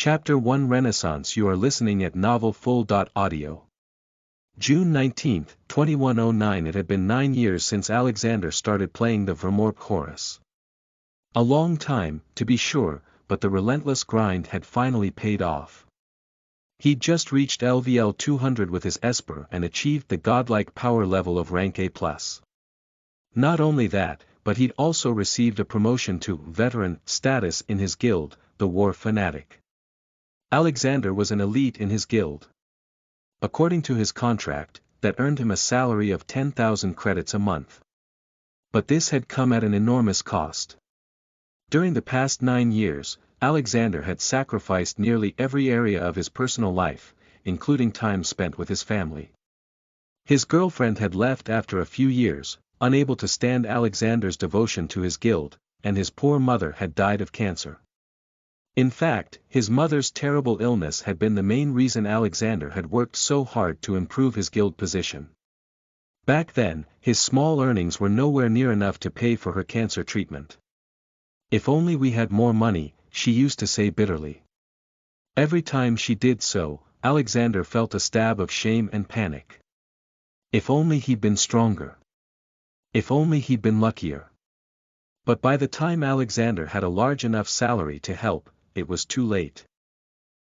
Chapter 1 Renaissance. You are listening at Novel Full. Audio. June 19, 2109. It had been 9 years since Alexander started playing the MMORPG Horus. A long time, to be sure, but the relentless grind had finally paid off. He'd just reached LVL 200 with his Esper and achieved the godlike power level of rank A+. Not only that, but he'd also received a promotion to veteran status in his guild, the War Fanatic. Alexander was an elite in his guild. According to his contract, that earned him a salary of 10,000 credits a month. But this had come at an enormous cost. During the past 9 years, Alexander had sacrificed nearly every area of his personal life, including time spent with his family. His girlfriend had left after a few years, unable to stand Alexander's devotion to his guild, and his poor mother had died of cancer. In fact, his mother's terrible illness had been the main reason Alexander had worked so hard to improve his guild position. Back then, his small earnings were nowhere near enough to pay for her cancer treatment. "If only we had more money," she used to say bitterly. Every time she did so, Alexander felt a stab of shame and panic. If only he'd been stronger. If only he'd been luckier. But by the time Alexander had a large enough salary to help, it was too late.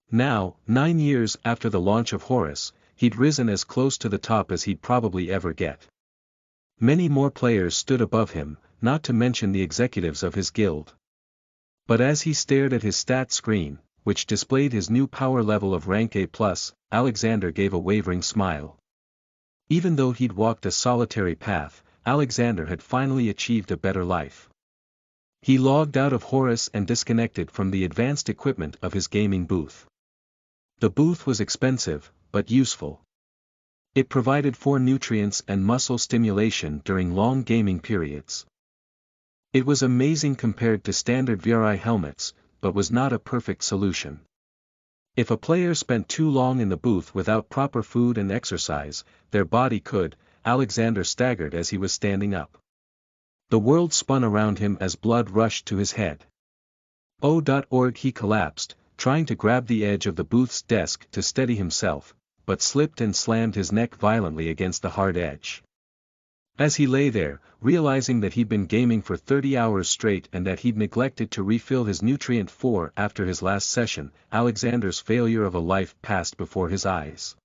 Now, 9 years after the launch of Horus, he'd risen as close to the top as he'd probably ever get. Many more players stood above him, not to mention the executives of his guild. But as he stared at his stat screen, which displayed his new power level of rank A+, Alexander gave a wavering smile. Even though he'd walked a solitary path, Alexander had finally achieved a better life. He logged out of Horus and disconnected from the advanced equipment of his gaming booth. The booth was expensive, but useful. It provided for nutrients and muscle stimulation during long gaming periods. It was amazing compared to standard VRI helmets, but was not a perfect solution. If a player spent too long in the booth without proper food and exercise, their body could. Alexander staggered as he was standing up. The world spun around him as blood rushed to his head. He collapsed, trying to grab the edge of the booth's desk to steady himself, but slipped and slammed his neck violently against the hard edge. As he lay there, realizing that he'd been gaming for 30 hours straight and that he'd neglected to refill his nutrient 4 after his last session, Alexander's failure of a life passed before his eyes.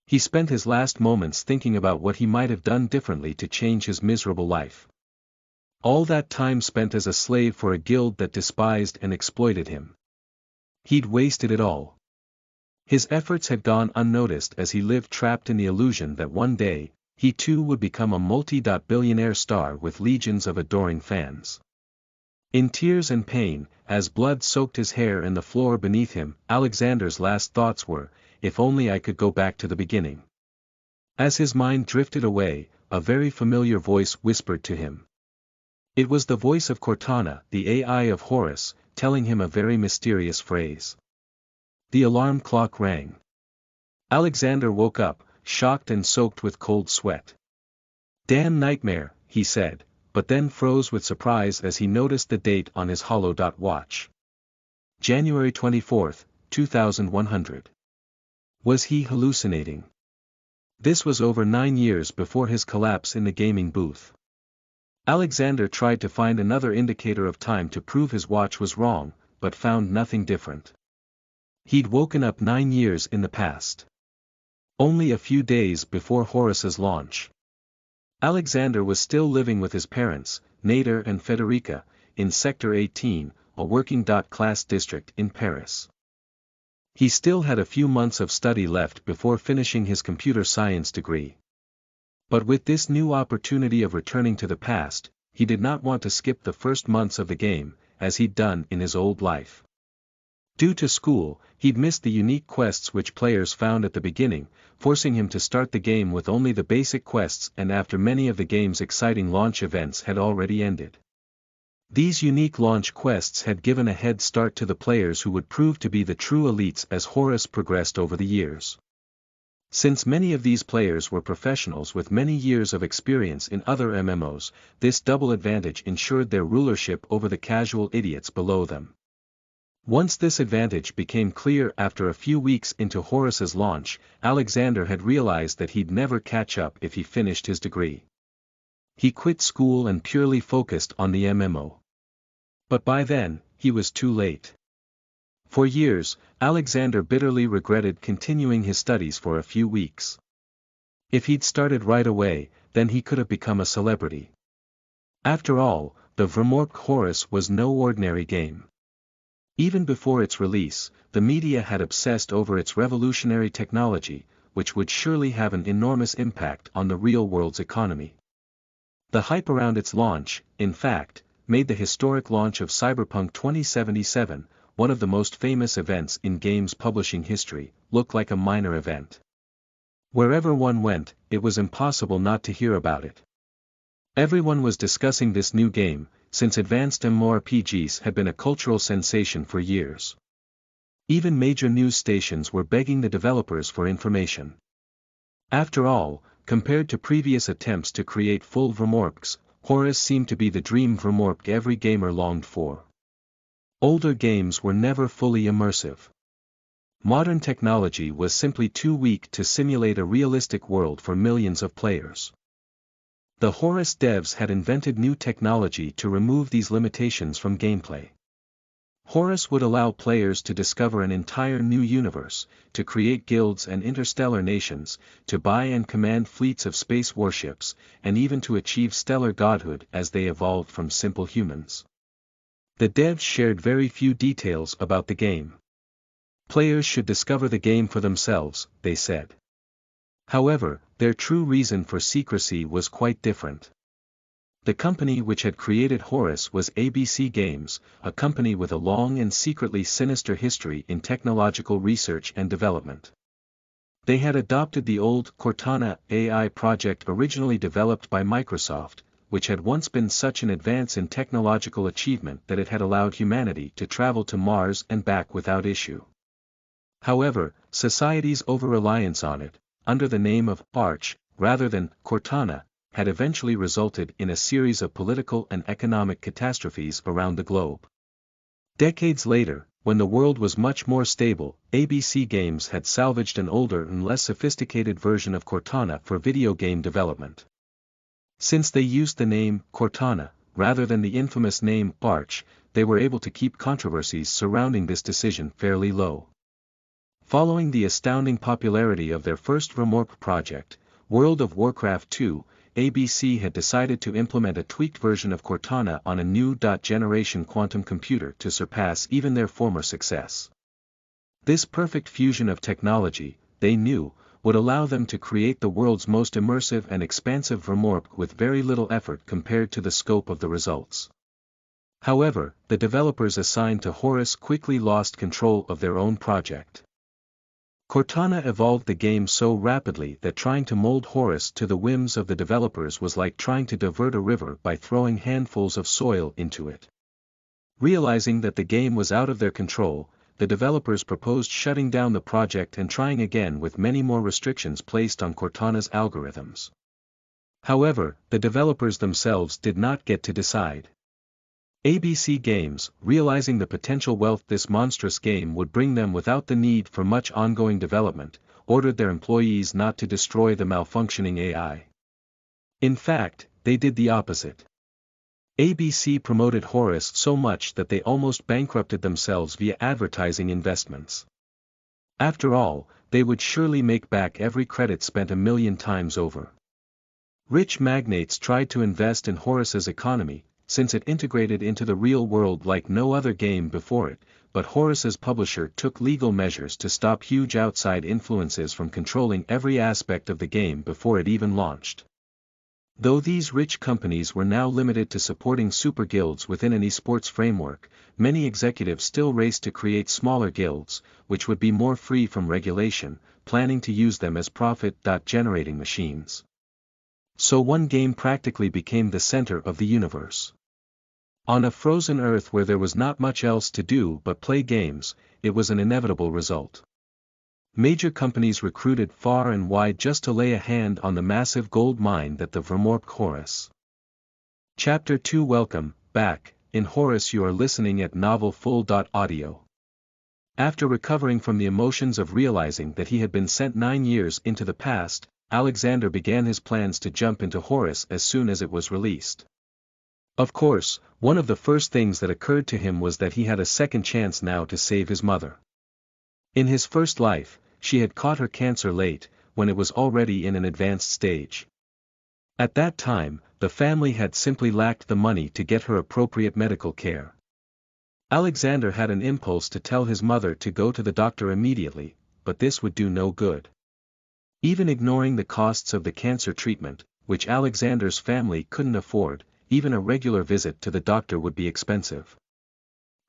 He spent his last moments thinking about what he might have done differently to change his miserable life. All that time spent as a slave for a guild that despised and exploited him. He'd wasted it all. His efforts had gone unnoticed as he lived trapped in the illusion that one day, he too would become a multi-billionaire star with legions of adoring fans. In tears and pain, as blood soaked his hair and the floor beneath him, Alexander's last thoughts were, "If only I could go back to the beginning." As his mind drifted away, a very familiar voice whispered to him. It was the voice of Cortana, the AI of Horus, telling him a very mysterious phrase. The alarm clock rang. Alexander woke up, shocked and soaked with cold sweat. "Damn nightmare," he said, but then froze with surprise as he noticed the date on his watch. January 24, 2100. Was he hallucinating? This was over 9 years before his collapse in the gaming booth. Alexander tried to find another indicator of time to prove his watch was wrong, but found nothing different. He'd woken up 9 years in the past. Only a few days before Horus's launch. Alexander was still living with his parents, Nader and Federica, in Sector 18, a working-class district in Paris. He still had a few months of study left before finishing his computer science degree. But with this new opportunity of returning to the past, he did not want to skip the first months of the game, as he'd done in his old life. Due to school, he'd missed the unique quests which players found at the beginning, forcing him to start the game with only the basic quests and after many of the game's exciting launch events had already ended. These unique launch quests had given a head start to the players who would prove to be the true elites as Horus progressed over the years. Since many of these players were professionals with many years of experience in other MMOs, this double advantage ensured their rulership over the casual idiots below them. Once this advantage became clear after a few weeks into Horus's launch, Alexander had realized that he'd never catch up if he finished his degree. He quit school and purely focused on the MMO. But by then, he was too late. For years, Alexander bitterly regretted continuing his studies for a few weeks. If he'd started right away, then he could have become a celebrity. After all, the Vermork Horus was no ordinary game. Even before its release, the media had obsessed over its revolutionary technology, which would surely have an enormous impact on the real world's economy. The hype around its launch, in fact, made the historic launch of Cyberpunk 2077, one of the most famous events in games publishing history, look like a minor event. Wherever one went, it was impossible not to hear about it. Everyone was discussing this new game, since advanced MMORPGs had been a cultural sensation for years. Even major news stations were begging the developers for information. After all, compared to previous attempts to create full Vermorks, Horus seemed to be the dream Vermork every gamer longed for. Older games were never fully immersive. Modern technology was simply too weak to simulate a realistic world for millions of players. The Horus devs had invented new technology to remove these limitations from gameplay. Horus would allow players to discover an entire new universe, to create guilds and interstellar nations, to buy and command fleets of space warships, and even to achieve stellar godhood as they evolved from simple humans. The devs shared very few details about the game. Players should discover the game for themselves, they said. However, their true reason for secrecy was quite different. The company which had created Horus was ABC Games, a company with a long and secretly sinister history in technological research and development. They had adopted the old Cortana AI project originally developed by Microsoft, which had once been such an advance in technological achievement that it had allowed humanity to travel to Mars and back without issue. However, society's over-reliance on it, under the name of Arch, rather than Cortana, had eventually resulted in a series of political and economic catastrophes around the globe. Decades later, when the world was much more stable, ABC Games had salvaged an older and less sophisticated version of Cortana for video game development. Since they used the name Cortana, rather than the infamous name Arch, they were able to keep controversies surrounding this decision fairly low. Following the astounding popularity of their first Vermork project, World of Warcraft 2, ABC had decided to implement a tweaked version of Cortana on a new generation quantum computer to surpass even their former success. This perfect fusion of technology, they knew, would allow them to create the world's most immersive and expansive Vermork with very little effort compared to the scope of the results. However, the developers assigned to Horus quickly lost control of their own project. Cortana evolved the game so rapidly that trying to mold Horus to the whims of the developers was like trying to divert a river by throwing handfuls of soil into it. Realizing that the game was out of their control, the developers proposed shutting down the project and trying again with many more restrictions placed on Cortana's algorithms. However, the developers themselves did not get to decide. ABC Games, realizing the potential wealth this monstrous game would bring them without the need for much ongoing development, ordered their employees not to destroy the malfunctioning AI. In fact, they did the opposite. ABC promoted Horus so much that they almost bankrupted themselves via advertising investments. After all, they would surely make back every credit spent 1,000,000 times over. Rich magnates tried to invest in Horus's economy, since it integrated into the real world like no other game before it, but Horus's publisher took legal measures to stop huge outside influences from controlling every aspect of the game before it even launched. Though these rich companies were now limited to supporting super guilds within an esports framework, many executives still raced to create smaller guilds, which would be more free from regulation, planning to use them as profit-generating machines. So one game practically became the center of the universe. On a frozen Earth where there was not much else to do but play games, it was an inevitable result. Major companies recruited far and wide just to lay a hand on the massive gold mine that the Vermork Horus. Chapter 2 Welcome back. In Horus you are listening at novelfull.audio. After recovering from the emotions of realizing that he had been sent 9 years into the past, Alexander began his plans to jump into Horus as soon as it was released. Of course, one of the first things that occurred to him was that he had a second chance now to save his mother. In his first life, she had caught her cancer late, when it was already in an advanced stage. At that time, the family had simply lacked the money to get her appropriate medical care. Alexander had an impulse to tell his mother to go to the doctor immediately, but this would do no good. Even ignoring the costs of the cancer treatment, which Alexander's family couldn't afford, even a regular visit to the doctor would be expensive.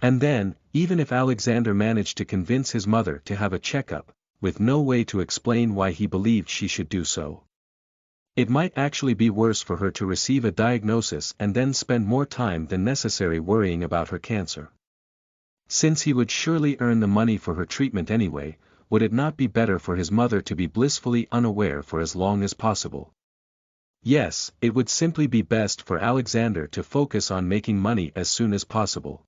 And then, even if Alexander managed to convince his mother to have a checkup, with no way to explain why he believed she should do so, it might actually be worse for her to receive a diagnosis and then spend more time than necessary worrying about her cancer. Since he would surely earn the money for her treatment anyway, would it not be better for his mother to be blissfully unaware for as long as possible? Yes, it would simply be best for Alexander to focus on making money as soon as possible.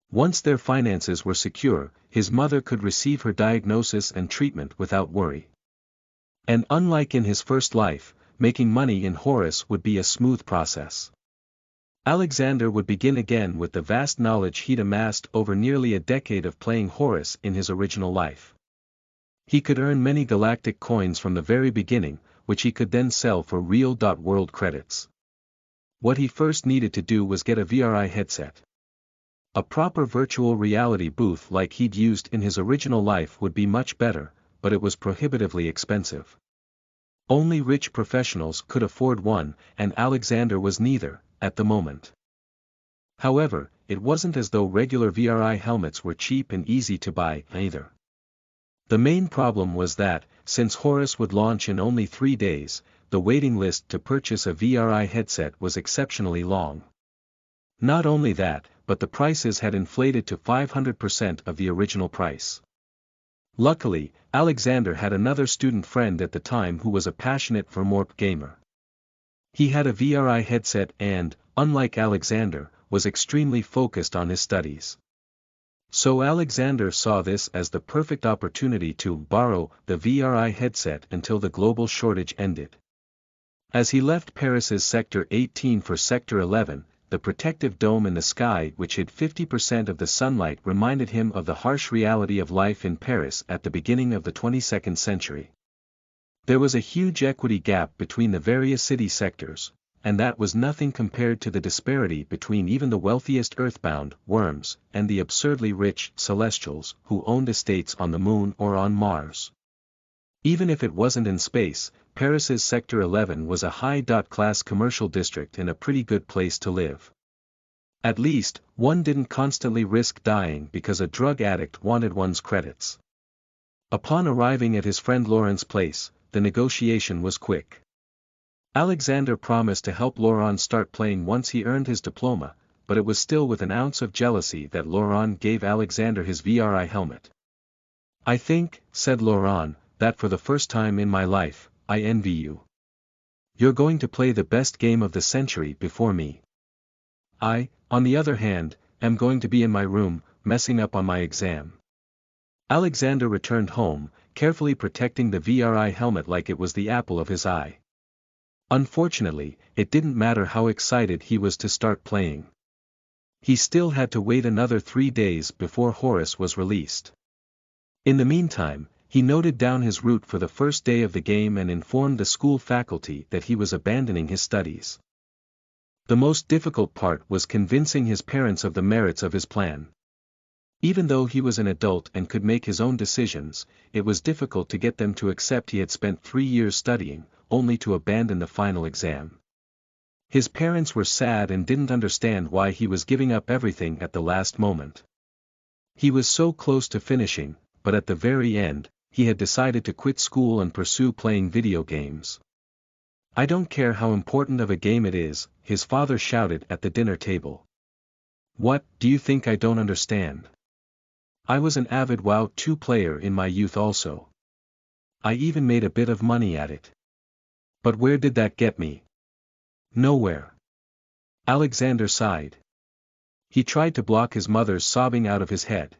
Once their finances were secure, his mother could receive her diagnosis and treatment without worry. And unlike in his first life, making money in Horus would be a smooth process. Alexander would begin again with the vast knowledge he'd amassed over nearly a decade of playing Horus in his original life. He could earn many galactic coins from the very beginning, which he could then sell for real-world credits. What he first needed to do was get a VR headset. A proper virtual reality booth like he'd used in his original life would be much better, but it was prohibitively expensive. Only rich professionals could afford one, and Alexander was neither, at the moment. However, it wasn't as though regular VR helmets were cheap and easy to buy, either. The main problem was that, since Horus would launch in only 3 days, the waiting list to purchase a VR headset was exceptionally long. Not only that, but the prices had inflated to 500% of the original price. Luckily, Alexander had another student friend at the time who was a passionate MMORPG gamer. He had a VR headset and, unlike Alexander, was extremely focused on his studies. So Alexander saw this as the perfect opportunity to borrow the VR headset until the global shortage ended. As he left Paris's Sector 18 for Sector 11, the protective dome in the sky which hid 50% of the sunlight reminded him of the harsh reality of life in Paris at the beginning of the 22nd century. There was a huge equity gap between the various city sectors, and that was nothing compared to the disparity between even the wealthiest earthbound worms and the absurdly rich celestials who owned estates on the moon or on Mars. Even if it wasn't in space, Paris's Sector 11 was a high-class commercial district and a pretty good place to live. At least, one didn't constantly risk dying because a drug addict wanted one's credits. Upon arriving at his friend Laurent's place, the negotiation was quick. Alexander promised to help Laurent start playing once he earned his diploma, but it was still with an ounce of jealousy that Laurent gave Alexander his VRI helmet. "I think," said Laurent, "that for the first time in my life, I envy you. You're going to play the best game of the century before me. I, on the other hand, am going to be in my room, messing up on my exam." Alexander returned home, carefully protecting the VRI helmet like it was the apple of his eye. Unfortunately, it didn't matter how excited he was to start playing. He still had to wait another 3 days before Horus was released. In the meantime, he noted down his route for the first day of the game and informed the school faculty that he was abandoning his studies. The most difficult part was convincing his parents of the merits of his plan. Even though he was an adult and could make his own decisions, it was difficult to get them to accept he had spent 3 years studying, only to abandon the final exam. His parents were sad and didn't understand why he was giving up everything at the last moment. He was so close to finishing, but at the very end, he had decided to quit school and pursue playing video games. "I don't care how important of a game it is," his father shouted at the dinner table. "What, do you think I don't understand? I was an avid WoW 2 player in my youth also. I even made a bit of money at it. But where did that get me? Nowhere." Alexander sighed. He tried to block his mother's sobbing out of his head.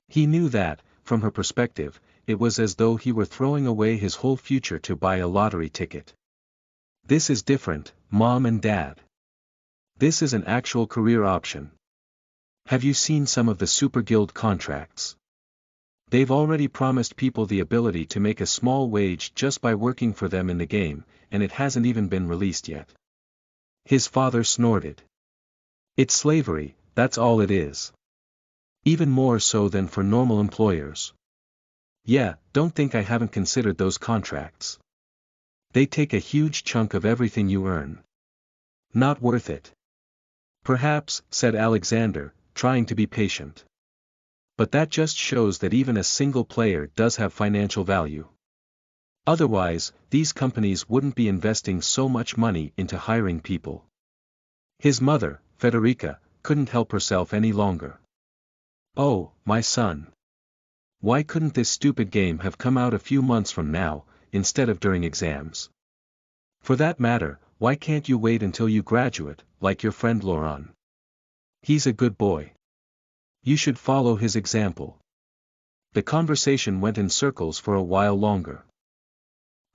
He knew that, from her perspective, it was as though he were throwing away his whole future to buy a lottery ticket. This is different, Mom and Dad. This is an actual career option. Have you seen some of the Super Guild contracts? They've already promised people the ability to make a small wage just by working for them in the game, and it hasn't even been released yet. His father snorted. It's slavery, that's all it is. Even more so than for normal employers. Yeah, don't think I haven't considered those contracts. They take a huge chunk of everything you earn. Not worth it. Perhaps, said Alexander, trying to be patient. But that just shows that even a single player does have financial value. Otherwise, these companies wouldn't be investing so much money into hiring people. His mother, Federica, couldn't help herself any longer. Oh, my son. Why couldn't this stupid game have come out a few months from now, instead of during exams? For that matter, why can't you wait until you graduate, like your friend Laurent? He's a good boy. You should follow his example. The conversation went in circles for a while longer.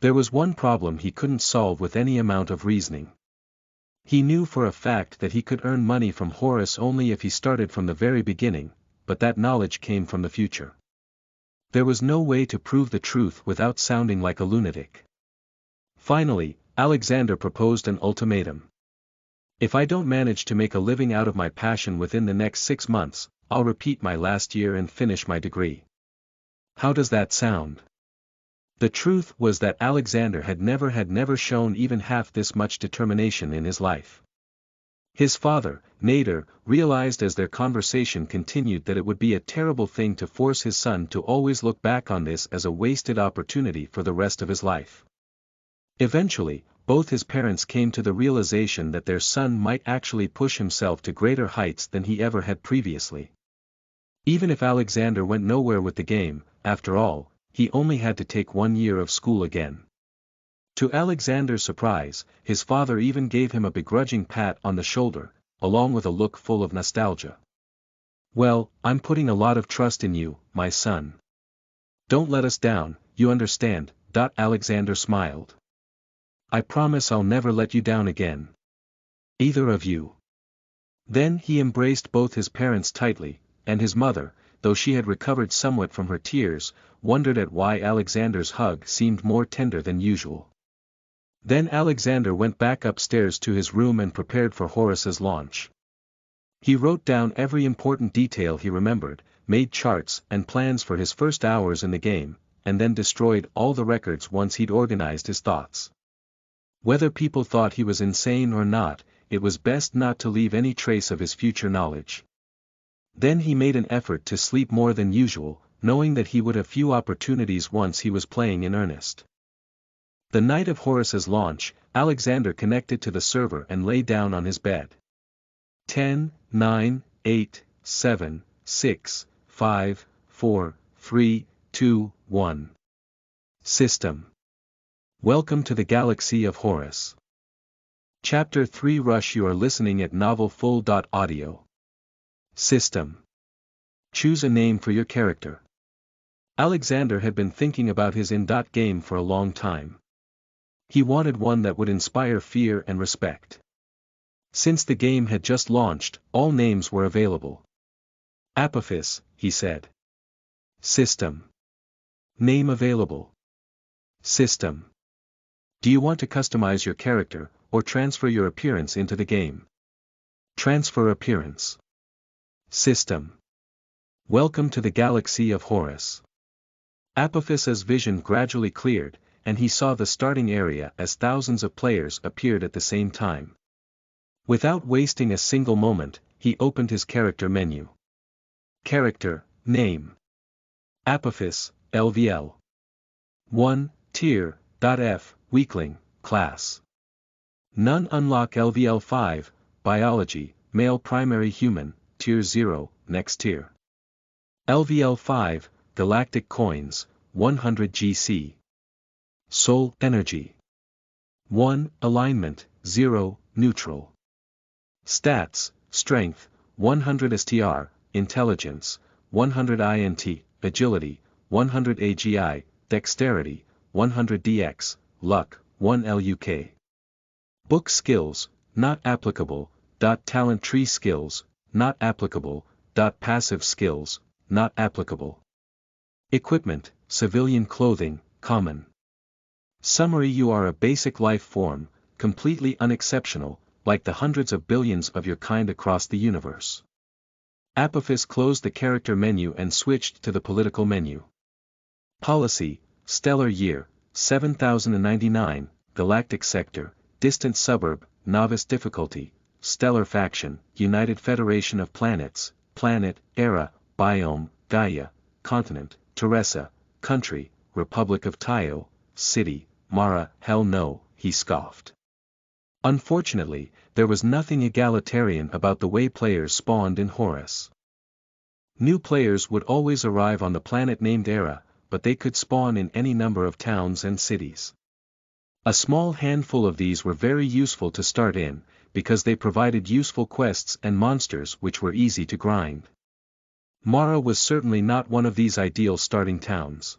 There was one problem he couldn't solve with any amount of reasoning. He knew for a fact that he could earn money from Horace only if he started from the very beginning, but that knowledge came from the future. There was no way to prove the truth without sounding like a lunatic. Finally, Alexander proposed an ultimatum. If I don't manage to make a living out of my passion within the next 6 months, I'll repeat my last year and finish my degree. How does that sound? The truth was that Alexander had never shown even half this much determination in his life. His father, Nader, realized as their conversation continued that it would be a terrible thing to force his son to always look back on this as a wasted opportunity for the rest of his life. Eventually, both his parents came to the realization that their son might actually push himself to greater heights than he ever had previously. Even if Alexander went nowhere with the game, after all, he only had to take 1 year of school again. To Alexander's surprise, his father even gave him a begrudging pat on the shoulder, along with a look full of nostalgia. Well, I'm putting a lot of trust in you, my son. Don't let us down, you understand, Alexander smiled. I promise I'll never let you down again. Either of you. Then he embraced both his parents tightly, and his mother, though she had recovered somewhat from her tears, wondered at why Alexander's hug seemed more tender than usual. Then Alexander went back upstairs to his room and prepared for Horace's launch. He wrote down every important detail he remembered, made charts and plans for his first hours in the game, and then destroyed all the records once he'd organized his thoughts. Whether people thought he was insane or not, it was best not to leave any trace of his future knowledge. Then he made an effort to sleep more than usual, knowing that he would have few opportunities once he was playing in earnest. The night of Horace's launch, Alexander connected to the server and lay down on his bed. 10, 9, 8, 7, 6, 5, 4, 3, 2, 1. System. Welcome to the galaxy of Horace. Chapter 3 Rush. You are listening at novelfull.audio. System. Choose a name for your character. Alexander had been thinking about his in-game for a long time. He wanted one that would inspire fear and respect. Since the game had just launched, all names were available. Apophis, he said. System. Name available. System. Do you want to customize your character, or transfer your appearance into the game? Transfer appearance. System. Welcome to the galaxy of Horace. Apophis's vision gradually cleared, and he saw the starting area as thousands of players appeared at the same time. Without wasting a single moment, he opened his character menu. Character, name. Apophis, LVL. 1, tier, F, weakling, class. None. Unlock LVL 5, biology, male primary human, tier 0, next tier. LVL 5, galactic coins, 100 GC. Soul energy. 1, alignment, 0, neutral. Stats, strength, 100 STR, intelligence, 100 int, agility, 100 agi, dexterity, 100 dx, luck, 1 luk. Book skills, not applicable. Talent tree skills, not applicable. Passive skills, not applicable. Equipment, civilian clothing, common. Summary: you are a basic life form, completely unexceptional, like the hundreds of billions of your kind across the universe. Apophis closed the character menu and switched to the political menu. Policy, stellar year, 7099, galactic sector, distant suburb, novice difficulty, stellar faction, United Federation of Planets, planet, era, biome, Gaia, continent, Teresa, country, Republic of Taio, city, Mara. Hell no, he scoffed. Unfortunately, there was nothing egalitarian about the way players spawned in Horus. New players would always arrive on the planet named Era, but they could spawn in any number of towns and cities. A small handful of these were very useful to start in, because they provided useful quests and monsters which were easy to grind. Mara was certainly not one of these ideal starting towns.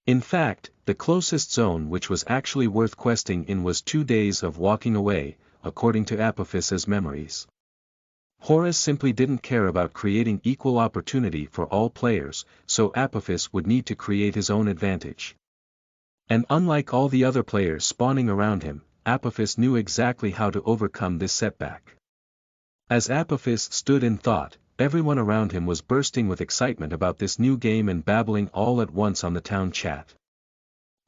In fact, the closest zone which was actually worth questing in was 2 days of walking away, according to Apophis's memories. Horus simply didn't care about creating equal opportunity for all players, so Apophis would need to create his own advantage. And unlike all the other players spawning around him, Apophis knew exactly how to overcome this setback. As Apophis stood in thought, everyone around him was bursting with excitement about this new game and babbling all at once on the town chat.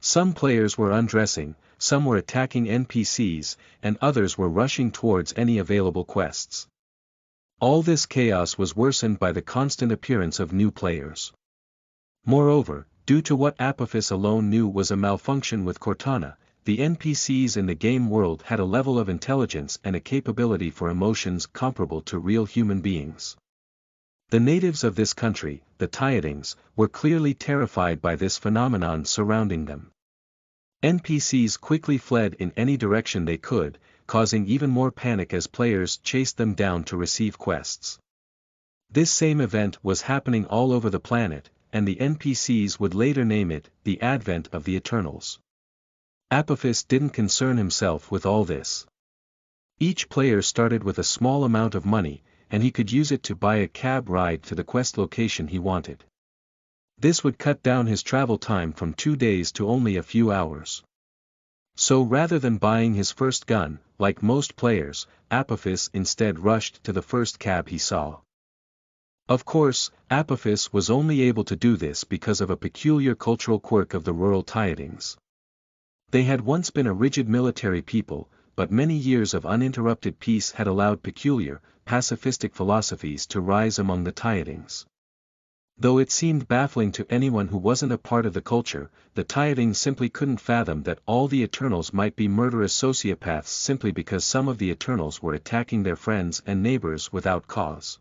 Some players were undressing, some were attacking NPCs, and others were rushing towards any available quests. All this chaos was worsened by the constant appearance of new players. Moreover, due to what Apophis alone knew was a malfunction with Cortana, the NPCs in the game world had a level of intelligence and a capability for emotions comparable to real human beings. The natives of this country, the Tiadings, were clearly terrified by this phenomenon surrounding them. NPCs quickly fled in any direction they could, causing even more panic as players chased them down to receive quests. This same event was happening all over the planet, and the NPCs would later name it, the Advent of the Eternals. Apophis didn't concern himself with all this. Each player started with a small amount of money, and he could use it to buy a cab ride to the quest location he wanted. This would cut down his travel time from 2 days to only a few hours. So rather than buying his first gun, like most players, Apophis instead rushed to the first cab he saw. Of course, Apophis was only able to do this because of a peculiar cultural quirk of the rural Tiadings. They had once been a rigid military people, but many years of uninterrupted peace had allowed peculiar, pacifistic philosophies to rise among the Tiadings. Though it seemed baffling to anyone who wasn't a part of the culture, the Tiadings simply couldn't fathom that all the Eternals might be murderous sociopaths simply because some of the Eternals were attacking their friends and neighbors without cause.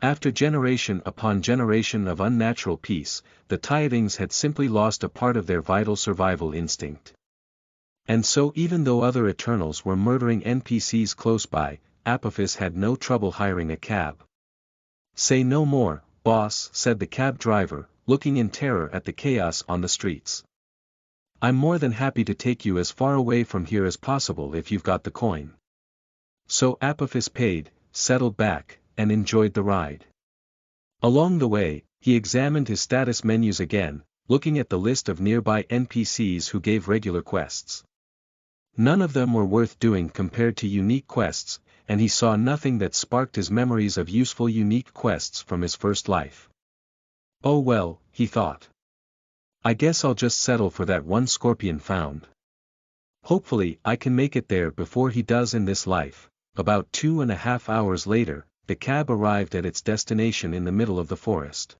After generation upon generation of unnatural peace, the Tiadings had simply lost a part of their vital survival instinct. And so even though other Eternals were murdering NPCs close by, Apophis had no trouble hiring a cab. "Say no more, boss," said the cab driver, looking in terror at the chaos on the streets. "I'm more than happy to take you as far away from here as possible if you've got the coin." So Apophis paid, settled back, and enjoyed the ride. Along the way, he examined his status menus again, looking at the list of nearby NPCs who gave regular quests. None of them were worth doing compared to unique quests, and he saw nothing that sparked his memories of useful unique quests from his first life. "Oh well," he thought. "I guess I'll just settle for that one scorpion found. Hopefully I can make it there before he does in this life." About 2.5 hours later, the cab arrived at its destination in the middle of the forest.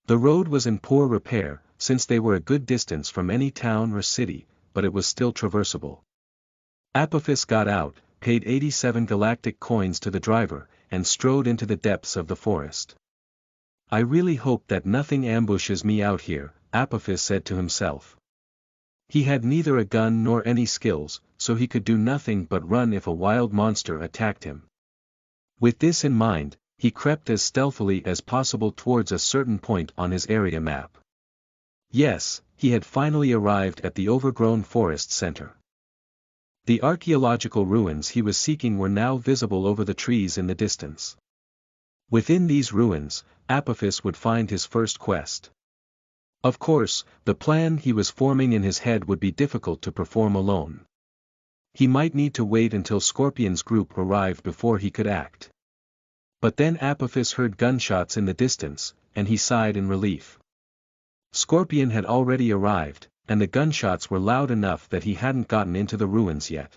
The road was in poor repair, since they were a good distance from any town or city, but it was still traversable. Apophis got out, paid 87 galactic coins to the driver, and strode into the depths of the forest. "I really hope that nothing ambushes me out here," Apophis said to himself. He had neither a gun nor any skills, so he could do nothing but run if a wild monster attacked him. With this in mind, He crept as stealthily as possible towards a certain point on his area map. Yes, he had finally arrived at the overgrown forest center. The archaeological ruins he was seeking were now visible over the trees in the distance. Within these ruins, Apophis would find his first quest. Of course, the plan he was forming in his head would be difficult to perform alone. He might need to wait until Scorpion's group arrived before he could act. But then Apophis heard gunshots in the distance, and he sighed in relief. Scorpion had already arrived, and the gunshots were loud enough that he hadn't gotten into the ruins yet.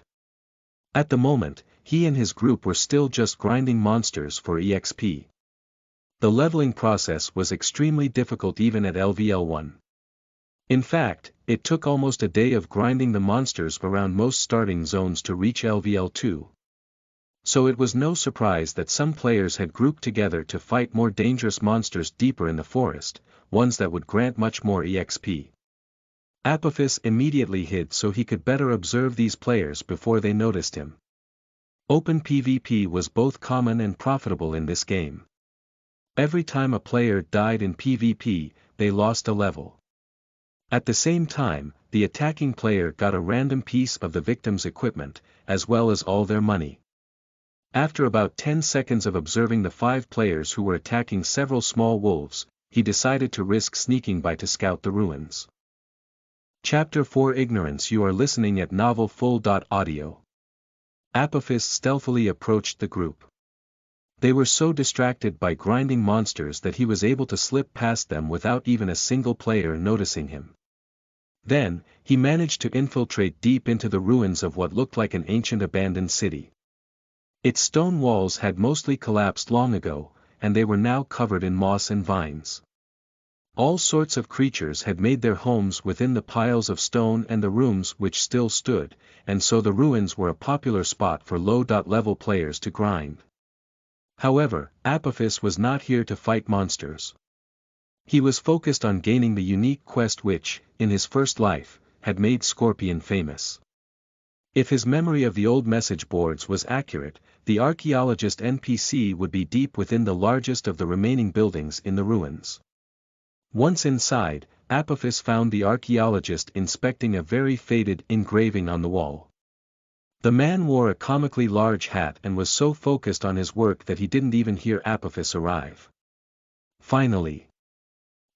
At the moment, he and his group were still just grinding monsters for EXP. The leveling process was extremely difficult even at LVL1. In fact, it took almost a day of grinding the monsters around most starting zones to reach LVL2. So it was no surprise that some players had grouped together to fight more dangerous monsters deeper in the forest, ones that would grant much more EXP. Apophis immediately hid so he could better observe these players before they noticed him. Open PvP was both common and profitable in this game. Every time a player died in PvP, they lost a level. At the same time, the attacking player got a random piece of the victim's equipment, as well as all their money. After about 10 seconds of observing the 5 players who were attacking several small wolves, he decided to risk sneaking by to scout the ruins. Chapter 4 Ignorance. You are listening at novelfull.audio. Apophis stealthily approached the group. They were so distracted by grinding monsters that he was able to slip past them without even a single player noticing him. Then, he managed to infiltrate deep into the ruins of what looked like an ancient abandoned city. Its stone walls had mostly collapsed long ago, and they were now covered in moss and vines. All sorts of creatures had made their homes within the piles of stone and the rooms which still stood, and so the ruins were a popular spot for low-level players to grind. However, Apophis was not here to fight monsters. He was focused on gaining the unique quest which, in his first life, had made Scorpion famous. If his memory of the old message boards was accurate, the archaeologist NPC would be deep within the largest of the remaining buildings in the ruins. Once inside, Apophis found the archaeologist inspecting a very faded engraving on the wall. The man wore a comically large hat and was so focused on his work that he didn't even hear Apophis arrive. Finally,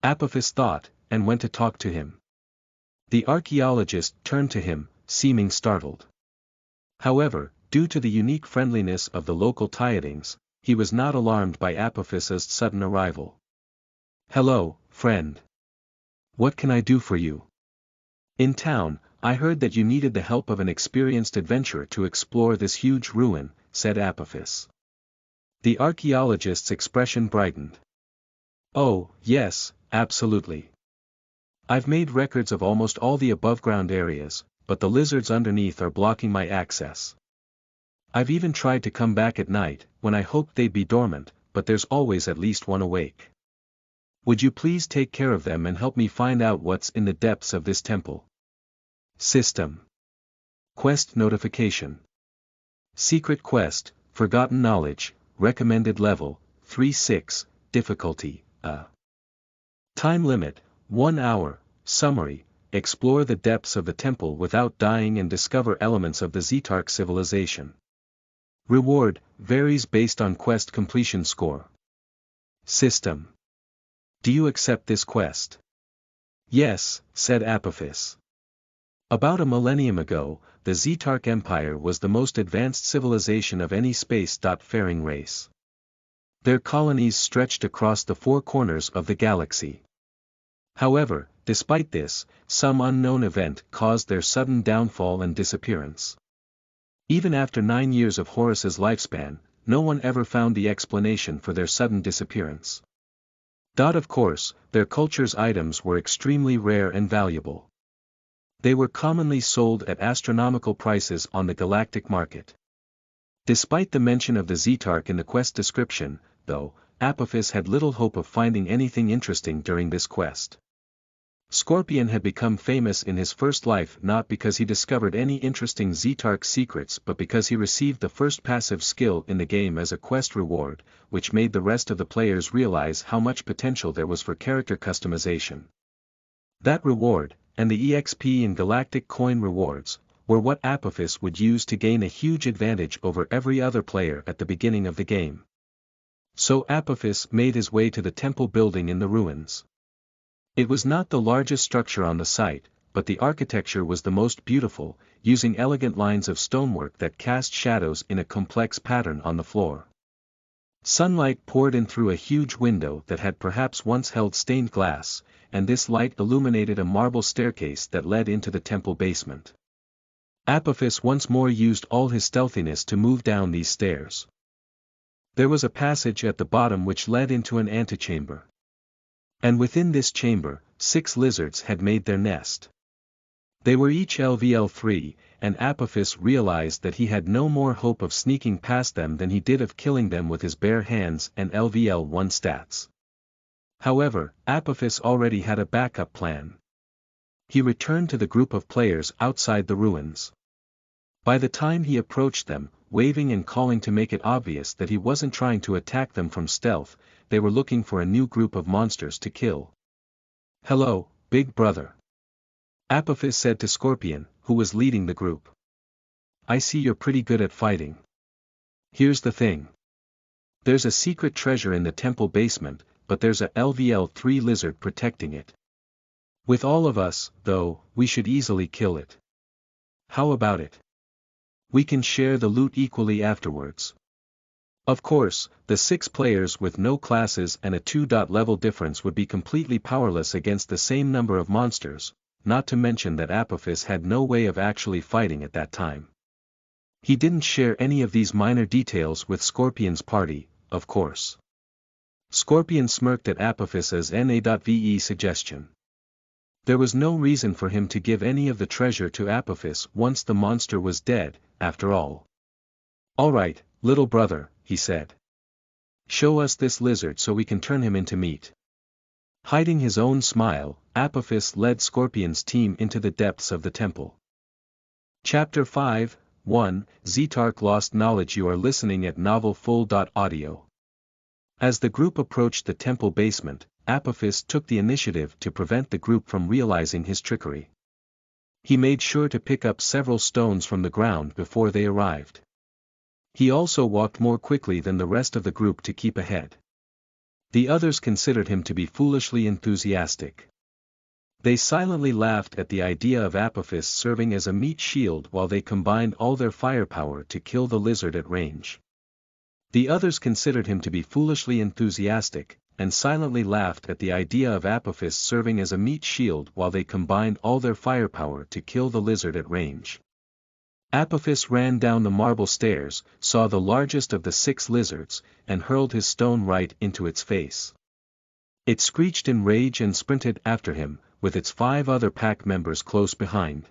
Apophis thought, and went to talk to him. The archaeologist turned to him, seeming startled. However, due to the unique friendliness of the local Tiadings, he was not alarmed by Apophis's sudden arrival. "Hello, friend. What can I do for you? In town, I heard that you needed the help of an experienced adventurer to explore this huge ruin," said Apophis. The archaeologist's expression brightened. "Oh, yes, absolutely. I've made records of almost all the above-ground areas, but the lizards underneath are blocking my access. I've even tried to come back at night, when I hoped they'd be dormant, but there's always at least one awake. Would you please take care of them and help me find out what's in the depths of this temple?" System. Quest notification. Secret quest, Forgotten Knowledge, recommended level, 3-6, difficulty, A. Time limit, 1 hour, summary, explore the depths of the temple without dying and discover elements of the Zetark civilization. Reward, varies based on quest completion score. System. Do you accept this quest? Yes, said Apophis. About a millennium ago, the Zetark Empire was the most advanced civilization of any space-faring race. Their colonies stretched across the 4 corners of the galaxy. However, despite this, some unknown event caused their sudden downfall and disappearance. Even after 9 years of Horus's lifespan, no one ever found the explanation for their sudden disappearance. Of course, their culture's items were extremely rare and valuable. They were commonly sold at astronomical prices on the galactic market. Despite the mention of the Zetark in the quest description, though, Apophis had little hope of finding anything interesting during this quest. Scorpion had become famous in his first life not because he discovered any interesting Zetark secrets but because he received the first passive skill in the game as a quest reward, which made the rest of the players realize how much potential there was for character customization. That reward, and the EXP and Galactic Coin rewards, were what Apophis would use to gain a huge advantage over every other player at the beginning of the game. So Apophis made his way to the temple building in the ruins. It was not the largest structure on the site, but the architecture was the most beautiful, using elegant lines of stonework that cast shadows in a complex pattern on the floor. Sunlight poured in through a huge window that had perhaps once held stained glass, and this light illuminated a marble staircase that led into the temple basement. Apophis once more used all his stealthiness to move down these stairs. There was a passage at the bottom which led into an antechamber. And within this chamber, 6 lizards had made their nest. They were each LVL3, and Apophis realized that he had no more hope of sneaking past them than he did of killing them with his bare hands and LVL1 stats. However, Apophis already had a backup plan. He returned to the group of players outside the ruins. By the time he approached them, waving and calling to make it obvious that he wasn't trying to attack them from stealth, they were looking for a new group of monsters to kill. "Hello, big brother," Apophis said to Scorpion, who was leading the group. "I see you're pretty good at fighting. Here's the thing. There's a secret treasure in the temple basement, but there's a LVL3 lizard protecting it. With all of us, though, we should easily kill it. How about it? We can share the loot equally afterwards." Of course, the 6 players with no classes and a 2-level difference would be completely powerless against the same number of monsters, not to mention that Apophis had no way of actually fighting at that time. He didn't share any of these minor details with Scorpion's party, of course. Scorpion smirked at Apophis's NA.VE suggestion. There was no reason for him to give any of the treasure to Apophis once the monster was dead, after all. "All right, little brother," he said. "Show us this lizard so we can turn him into meat." Hiding his own smile, Apophis led Scorpion's team into the depths of the temple. Chapter 5, 1, Zetark Lost Knowledge. You are listening at novelfull.audio. As the group approached the temple basement, Apophis took the initiative to prevent the group from realizing his trickery. He made sure to pick up several stones from the ground before they arrived. He also walked more quickly than the rest of the group to keep ahead. The others considered him to be foolishly enthusiastic. They silently laughed at the idea of Apophis serving as a meat shield while they combined all their firepower to kill the lizard at range. The others considered him to be foolishly enthusiastic, and silently laughed at the idea of Apophis serving as a meat shield while they combined all their firepower to kill the lizard at range. Apophis ran down the marble stairs, saw the largest of the 6 lizards, and hurled his stone right into its face. It screeched in rage and sprinted after him, with its 5 other pack members close behind.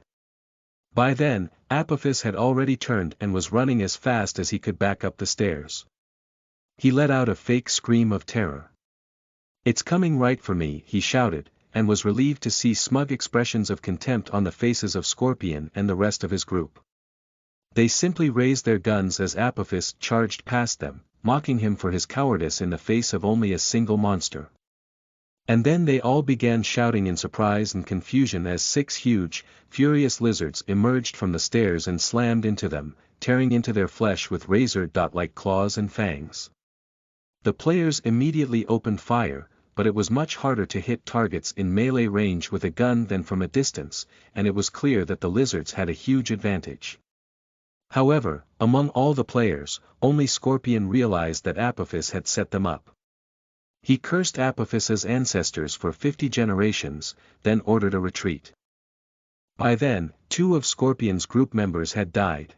By then, Apophis had already turned and was running as fast as he could back up the stairs. He let out a fake scream of terror. "It's coming right for me," he shouted, and was relieved to see smug expressions of contempt on the faces of Scorpion and the rest of his group. They simply raised their guns as Apophis charged past them, mocking him for his cowardice in the face of only a single monster. And then they all began shouting in surprise and confusion as 6 huge, furious lizards emerged from the stairs and slammed into them, tearing into their flesh with razor-like claws and fangs. The players immediately opened fire, but it was much harder to hit targets in melee range with a gun than from a distance, and it was clear that the lizards had a huge advantage. However, among all the players, only Scorpion realized that Apophis had set them up. He cursed Apophis's ancestors for 50 generations, then ordered a retreat. By then, 2 of Scorpion's group members had died.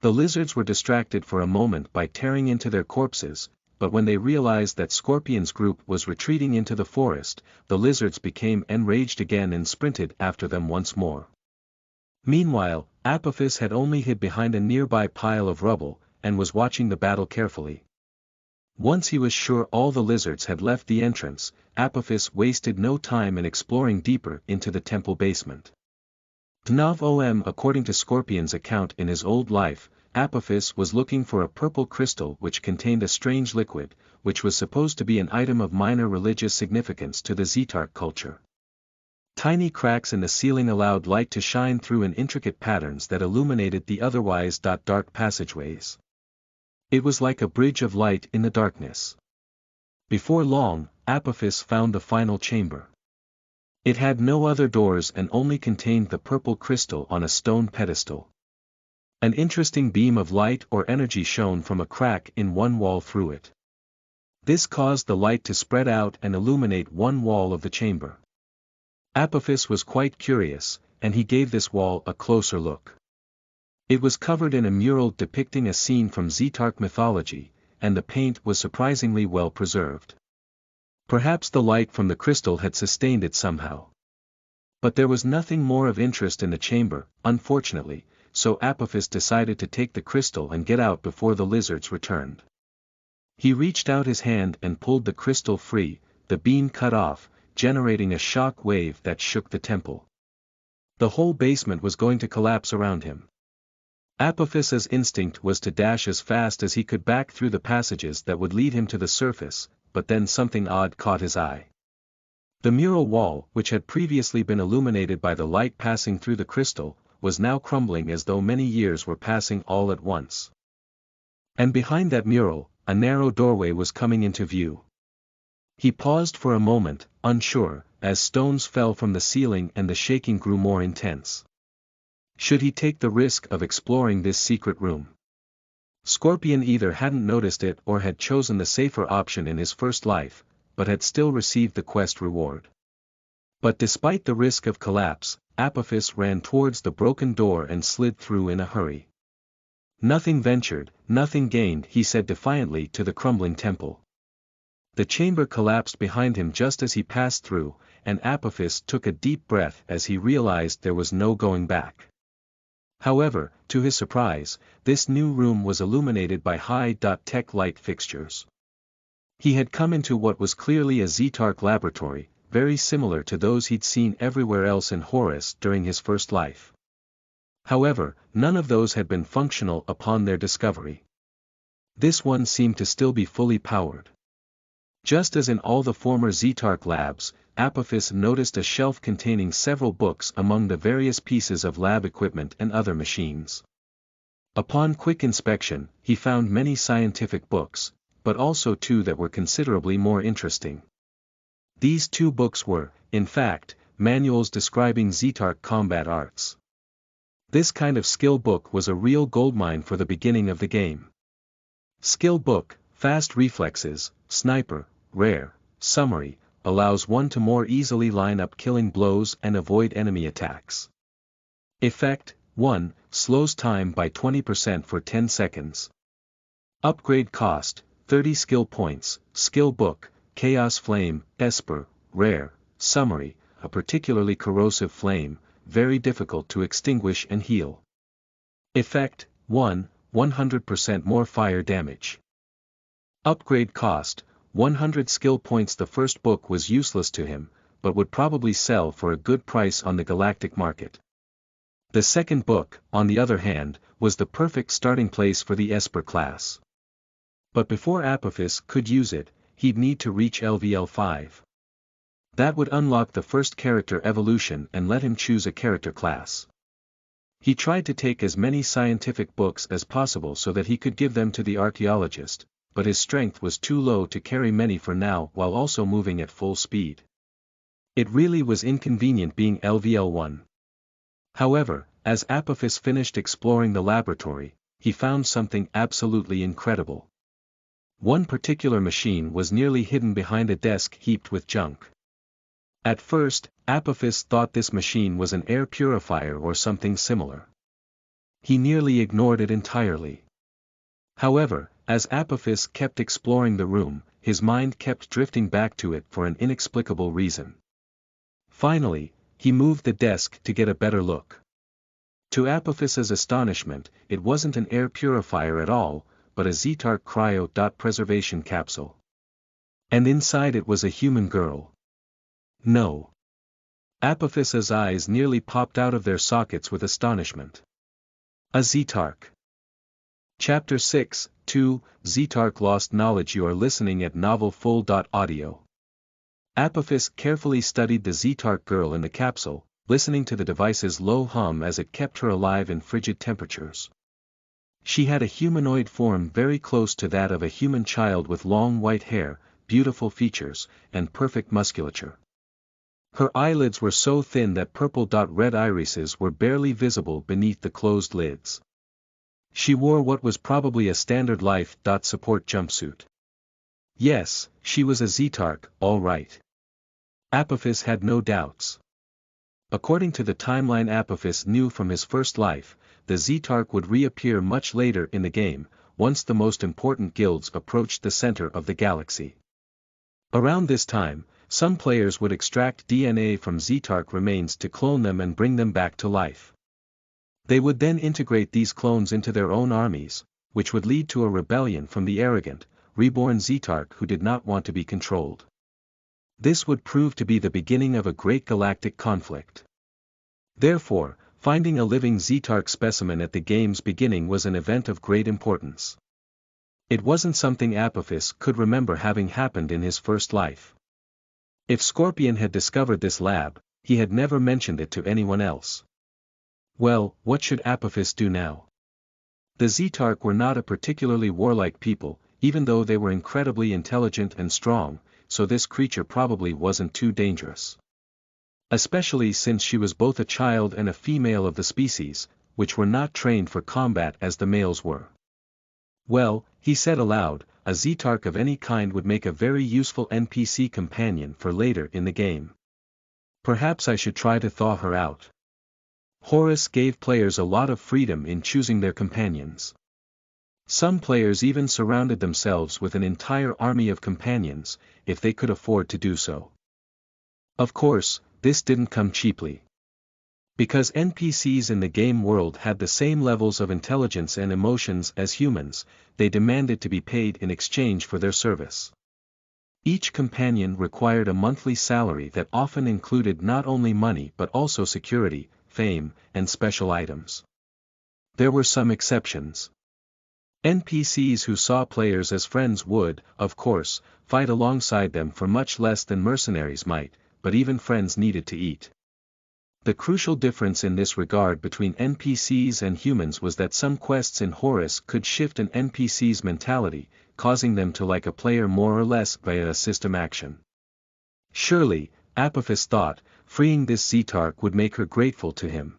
The lizards were distracted for a moment by tearing into their corpses, but when they realized that Scorpion's group was retreating into the forest, the lizards became enraged again and sprinted after them once more. Meanwhile, Apophis had only hid behind a nearby pile of rubble, and was watching the battle carefully. Once he was sure all the lizards had left the entrance, Apophis wasted no time in exploring deeper into the temple basement. According to Scorpion's account in his old life, Apophis was looking for a purple crystal which contained a strange liquid, which was supposed to be an item of minor religious significance to the Zetarch culture. Tiny cracks in the ceiling allowed light to shine through in intricate patterns that illuminated the otherwise dark passageways. It was like a bridge of light in the darkness. Before long, Apophis found the final chamber. It had no other doors and only contained the purple crystal on a stone pedestal. An interesting beam of light or energy shone from a crack in one wall through it. This caused the light to spread out and illuminate one wall of the chamber. Apophis was quite curious, and he gave this wall a closer look. It was covered in a mural depicting a scene from Zetarch mythology, and the paint was surprisingly well preserved. Perhaps the light from the crystal had sustained it somehow. But there was nothing more of interest in the chamber, unfortunately, so Apophis decided to take the crystal and get out before the lizards returned. He reached out his hand and pulled the crystal free, the beam cut off, generating a shock wave that shook the temple. The whole basement was going to collapse around him. Apophis's instinct was to dash as fast as he could back through the passages that would lead him to the surface, but then something odd caught his eye. The mural wall, which had previously been illuminated by the light passing through the crystal, was now crumbling as though many years were passing all at once. And behind that mural, a narrow doorway was coming into view. He paused for a moment, unsure, as stones fell from the ceiling and the shaking grew more intense. Should he take the risk of exploring this secret room? Scorpion either hadn't noticed it or had chosen the safer option in his first life, but had still received the quest reward. But despite the risk of collapse, Apophis ran towards the broken door and slid through in a hurry. Nothing ventured, nothing gained, he said defiantly to the crumbling temple. The chamber collapsed behind him just as he passed through, and Apophis took a deep breath as he realized there was no going back. However, to his surprise, this new room was illuminated by high-tech light fixtures. He had come into what was clearly a Zetarch laboratory, very similar to those he'd seen everywhere else in Horus during his first life. However, none of those had been functional upon their discovery. This one seemed to still be fully powered. Just as in all the former Zetarch labs, Apophis noticed a shelf containing several books among the various pieces of lab equipment and other machines. Upon quick inspection, he found many scientific books, but also two that were considerably more interesting. These two books were, in fact, manuals describing Zetarch combat arts. This kind of skill book was a real goldmine for the beginning of the game. Skill book, Fast Reflexes, Sniper, Rare, Summary, allows one to more easily line up killing blows and avoid enemy attacks. Effect, 1, slows time by 20% for 10 seconds. Upgrade cost, 30 skill points, Skill book, Chaos Flame, Esper, Rare, Summary, a particularly corrosive flame, very difficult to extinguish and heal. Effect, 1, 100% more fire damage. Upgrade cost, 100 skill points. The first book was useless to him, but would probably sell for a good price on the galactic market. The second book, on the other hand, was the perfect starting place for the Esper class. But before Apophis could use it, he'd need to reach LVL 5. That would unlock the first character evolution and let him choose a character class. He tried to take as many scientific books as possible so that he could give them to the archaeologist, but his strength was too low to carry many for now while also moving at full speed. It really was inconvenient being LVL 1. However, as Apophis finished exploring the laboratory, he found something absolutely incredible. One particular machine was nearly hidden behind a desk heaped with junk. At first, Apophis thought this machine was an air purifier or something similar. He nearly ignored it entirely. However, as Apophis kept exploring the room, his mind kept drifting back to it for an inexplicable reason. Finally, he moved the desk to get a better look. To Apophis's astonishment, it wasn't an air purifier at all, but a Zetark cryo-preservation capsule. And inside it was a human girl. No. Apophis's eyes nearly popped out of their sockets with astonishment. A Zetark. Chapter 6, 2, Zetark Lost Knowledge. You are listening at novelfull.audio. Apophis carefully studied the Zetark girl in the capsule, listening to the device's low hum as it kept her alive in frigid temperatures. She had a humanoid form very close to that of a human child with long white hair, beautiful features, and perfect musculature. Her eyelids were so thin that purple-red irises were barely visible beneath the closed lids. She wore what was probably a standard life-support jumpsuit. Yes, she was a Zetark, all right. Apophis had no doubts. According to the timeline Apophis knew from his first life, the Zetark would reappear much later in the game, once the most important guilds approached the center of the galaxy. Around this time, some players would extract DNA from Zetark remains to clone them and bring them back to life. They would then integrate these clones into their own armies, which would lead to a rebellion from the arrogant, reborn Zetark who did not want to be controlled. This would prove to be the beginning of a great galactic conflict. Therefore, finding a living Zetark specimen at the game's beginning was an event of great importance. It wasn't something Apophis could remember having happened in his first life. If Scorpion had discovered this lab, he had never mentioned it to anyone else. Well, what should Apophis do now? The Zetark were not a particularly warlike people, even though they were incredibly intelligent and strong, so this creature probably wasn't too dangerous. Especially since she was both a child and a female of the species, which were not trained for combat as the males were. Well, he said aloud, a Zetark of any kind would make a very useful NPC companion for later in the game. Perhaps I should try to thaw her out. Horus gave players a lot of freedom in choosing their companions. Some players even surrounded themselves with an entire army of companions, if they could afford to do so. Of course, this didn't come cheaply. Because NPCs in the game world had the same levels of intelligence and emotions as humans, they demanded to be paid in exchange for their service. Each companion required a monthly salary that often included not only money but also security, fame, and special items. There were some exceptions. NPCs who saw players as friends would, of course, fight alongside them for much less than mercenaries might, but even friends needed to eat. The crucial difference in this regard between NPCs and humans was that some quests in Horus could shift an NPC's mentality, causing them to like a player more or less via a system action. Surely, Apophis thought, freeing this Zetark would make her grateful to him.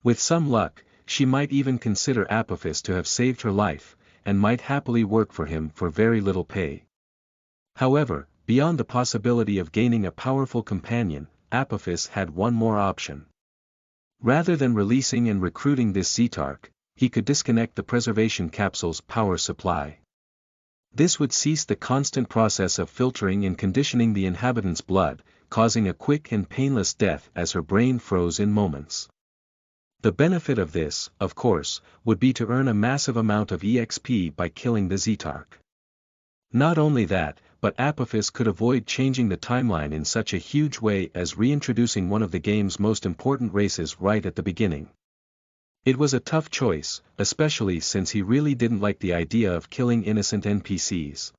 With some luck, she might even consider Apophis to have saved her life, and might happily work for him for very little pay. However, beyond the possibility of gaining a powerful companion, Apophis had one more option. Rather than releasing and recruiting this Zetark, he could disconnect the preservation capsule's power supply. This would cease the constant process of filtering and conditioning the inhabitant's blood, causing a quick and painless death as her brain froze in moments. The benefit of this, of course, would be to earn a massive amount of EXP by killing the Zetark. Not only that, but Apophis could avoid changing the timeline in such a huge way as reintroducing one of the game's most important races right at the beginning. It was a tough choice, especially since he really didn't like the idea of killing innocent NPCs.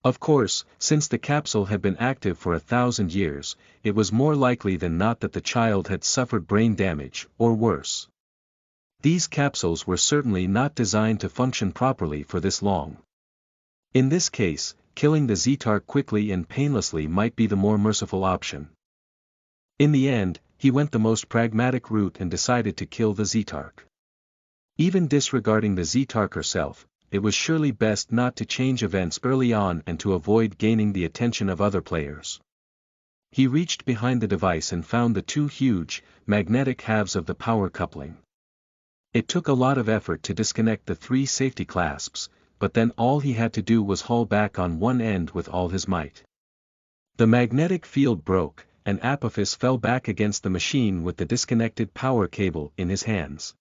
Of course, since the capsule had been active for 1,000 years, it was more likely than not that the child had suffered brain damage, or worse. These capsules were certainly not designed to function properly for this long. In this case, killing the Zetark quickly and painlessly might be the more merciful option. In the end, he went the most pragmatic route and decided to kill the Zetark. Even disregarding the Zetark herself, it was surely best not to change events early on and to avoid gaining the attention of other players. He reached behind the device and found the two huge, magnetic halves of the power coupling. It took a lot of effort to disconnect the three safety clasps, but then all he had to do was haul back on one end with all his might. The magnetic field broke, and Apophis fell back against the machine with the disconnected power cable in his hands.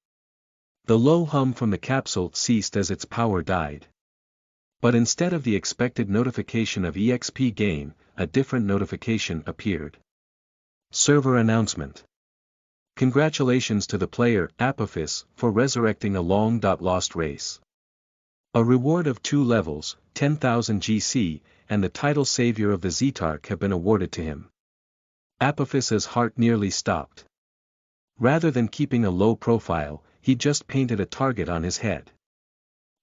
The low hum from the capsule ceased as its power died. But instead of the expected notification of EXP gain, a different notification appeared. Server announcement. Congratulations to the player, Apophis, for resurrecting a long-lost race. A reward of 2 levels, 10,000 GC, and the title Savior of the Zetarch have been awarded to him. Apophis's heart nearly stopped. Rather than keeping a low profile, he just painted a target on his head.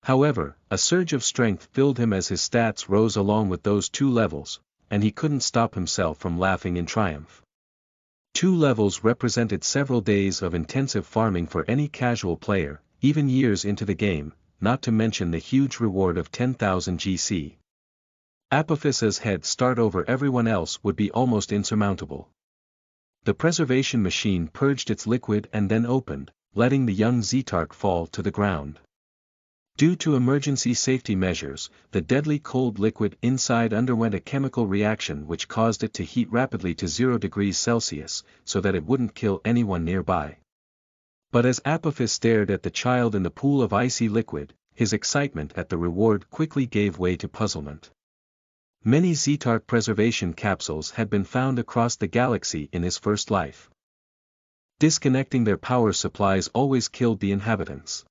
However, a surge of strength filled him as his stats rose along with those 2 levels, and he couldn't stop himself from laughing in triumph. 2 levels represented several days of intensive farming for any casual player, even years into the game, not to mention the huge reward of 10,000 GC. Apophis's head start over everyone else would be almost insurmountable. The preservation machine purged its liquid and then opened, letting the young Zetarch fall to the ground. Due to emergency safety measures, the deadly cold liquid inside underwent a chemical reaction which caused it to heat rapidly to 0 degrees Celsius, so that it wouldn't kill anyone nearby. But as Apophis stared at the child in the pool of icy liquid, his excitement at the reward quickly gave way to puzzlement. Many Zetarch preservation capsules had been found across the galaxy in his first life. Disconnecting their power supplies always killed the inhabitants.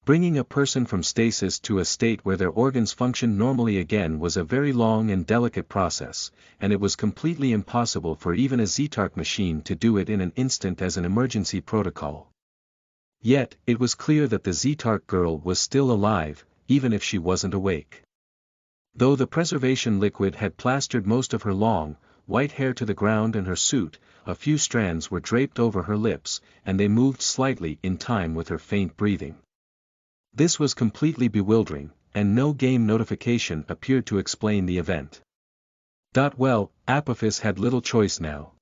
Bringing a person from stasis to a state where their organs functioned normally again was a very long and delicate process, and it was completely impossible for even a Zetarch machine to do it in an instant as an emergency protocol. Yet, it was clear that the Zetarch girl was still alive, even if she wasn't awake. Though the preservation liquid had plastered most of her long, white hair to the ground and her suit, a few strands were draped over her lips, and they moved slightly in time with her faint breathing. This was completely bewildering, and no game notification appeared to explain the event. Well, Apophis had little choice now.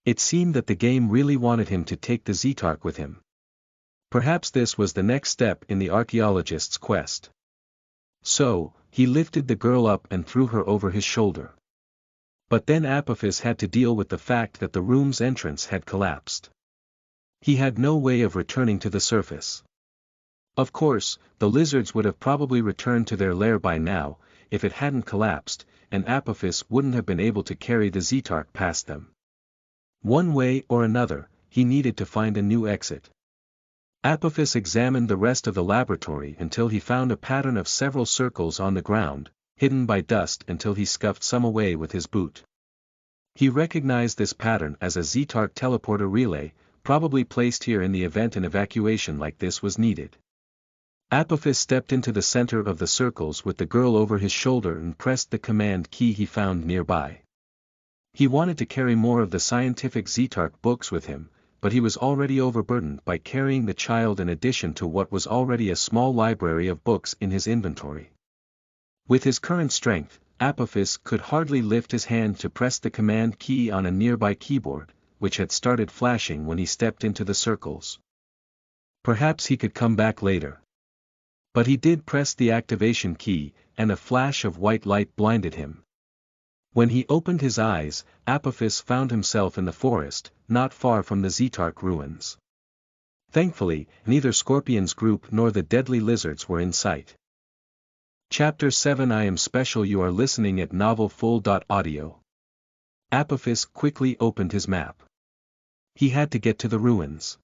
It seemed that the game really wanted him to take the Zetarch with him. Perhaps this was the next step in the archaeologist's quest. So, he lifted the girl up and threw her over his shoulder. But then Apophis had to deal with the fact that the room's entrance had collapsed. He had no way of returning to the surface. Of course, the lizards would have probably returned to their lair by now, if it hadn't collapsed, and Apophis wouldn't have been able to carry the Zetarch past them. One way or another, he needed to find a new exit. Apophis examined the rest of the laboratory until he found a pattern of several circles on the ground, hidden by dust until he scuffed some away with his boot. He recognized this pattern as a Zetarch teleporter relay, probably placed here in the event an evacuation like this was needed. Apophis stepped into the center of the circles with the girl over his shoulder and pressed the command key he found nearby. He wanted to carry more of the scientific Zetarch books with him, but he was already overburdened by carrying the child in addition to what was already a small library of books in his inventory. With his current strength, Apophis could hardly lift his hand to press the command key on a nearby keyboard, which had started flashing when he stepped into the circles. Perhaps he could come back later. But he did press the activation key, and a flash of white light blinded him. When he opened his eyes, Apophis found himself in the forest, not far from the Zetarch ruins. Thankfully, neither Scorpion's group nor the deadly lizards were in sight. Chapter 7 I am special. You are listening at novelfull.audio. Apophis quickly opened his map. He had to get to the ruins.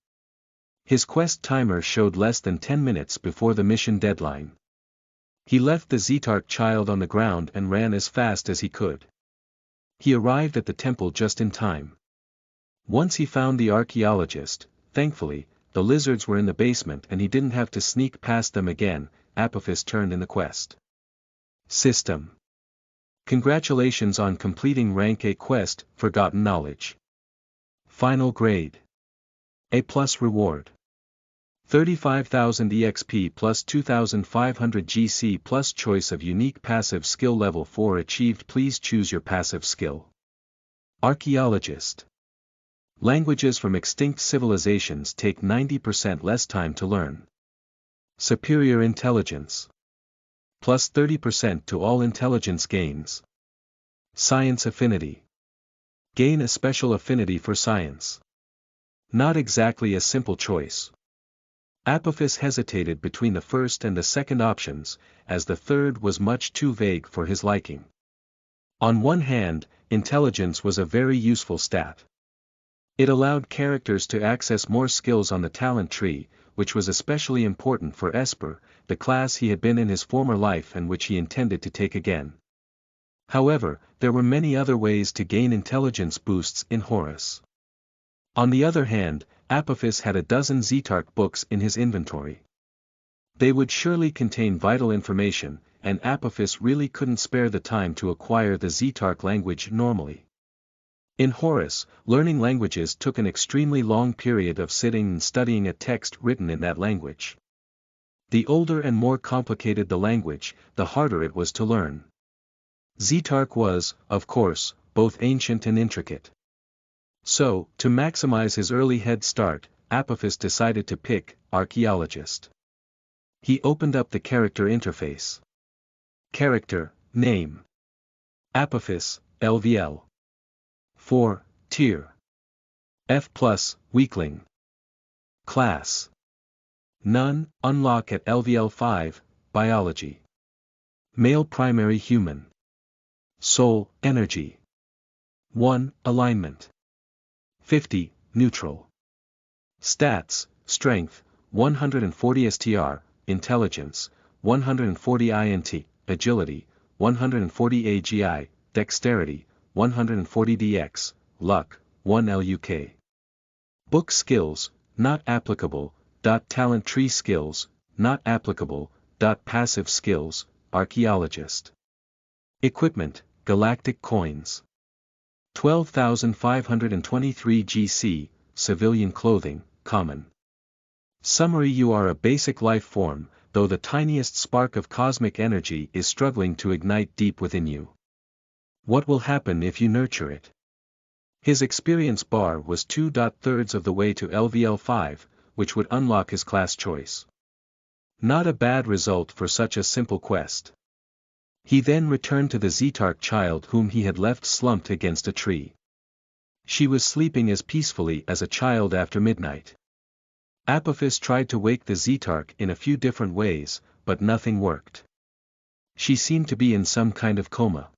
His quest timer showed less than 10 minutes before the mission deadline. He left the Zetarch child on the ground and ran as fast as he could. He arrived at the temple just in time. Once he found the archaeologist, thankfully, the lizards were in the basement and he didn't have to sneak past them again. Apophis turned in the quest system. Congratulations on completing Rank A quest, Forgotten Knowledge. Final grade. A+ reward. 35,000 EXP plus 2,500 GC plus choice of unique passive skill level 4 achieved. Please choose your passive skill. Archaeologist. Languages from extinct civilizations take 90% less time to learn. Superior intelligence. Plus 30% to all intelligence gains. Science affinity. Gain a special affinity for science. Not exactly a simple choice. Apophis hesitated between the first and the second options, as the third was much too vague for his liking. On one hand, intelligence was a very useful stat. It allowed characters to access more skills on the talent tree, which was especially important for Esper, the class he had been in his former life and which he intended to take again. However, there were many other ways to gain intelligence boosts in Horus. On the other hand, Apophis had a dozen Zetarch books in his inventory. They would surely contain vital information, and Apophis really couldn't spare the time to acquire the Zetarch language normally. In Horus, learning languages took an extremely long period of sitting and studying a text written in that language. The older and more complicated the language, the harder it was to learn. Zetarch was, of course, both ancient and intricate. So, to maximize his early head start, Apophis decided to pick Archaeologist. He opened up the character interface. Character, name. Apophis, LVL. 4, tier. F+, weakling. Class. None, unlock at LVL 5, biology. Male primary human. Soul, energy. 1, alignment. 50, neutral. Stats, strength, 140 STR, intelligence, 140 INT, agility, 140 AGI, dexterity, 140 DX, luck, 1 LUK. Book skills, not applicable, talent tree skills, not applicable, passive skills, archaeologist. Equipment, galactic coins. 12,523 GC, civilian clothing, common. Summary: you are a basic life form, though the tiniest spark of cosmic energy is struggling to ignite deep within you. What will happen if you nurture it? His experience bar was 2/3 of the way to LVL 5, which would unlock his class choice. Not a bad result for such a simple quest. He then returned to the Zetarch child whom he had left slumped against a tree. She was sleeping as peacefully as a child after midnight. Apophis tried to wake the Zetarch in a few different ways, but nothing worked. She seemed to be in some kind of coma.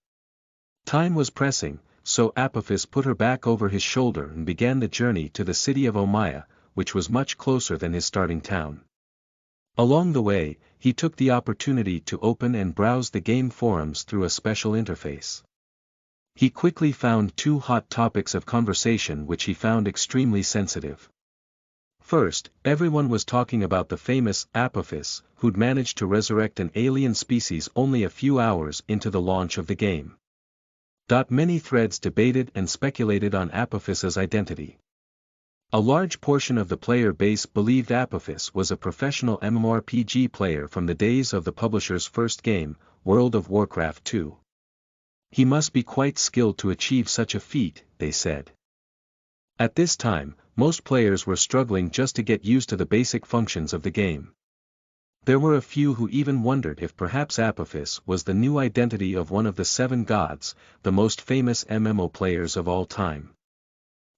Time was pressing, so Apophis put her back over his shoulder and began the journey to the city of Omaya, which was much closer than his starting town. Along the way, he took the opportunity to open and browse the game forums through a special interface. He quickly found two hot topics of conversation which he found extremely sensitive. First, everyone was talking about the famous Apophis, who'd managed to resurrect an alien species only a few hours into the launch of the game. Many threads debated and speculated on Apophis's identity. A large portion of the player base believed Apophis was a professional MMORPG player from the days of the publisher's first game, World of Warcraft 2. He must be quite skilled to achieve such a feat, they said. At this time, most players were struggling just to get used to the basic functions of the game. There were a few who even wondered if perhaps Apophis was the new identity of one of the 7 gods, the most famous MMO players of all time.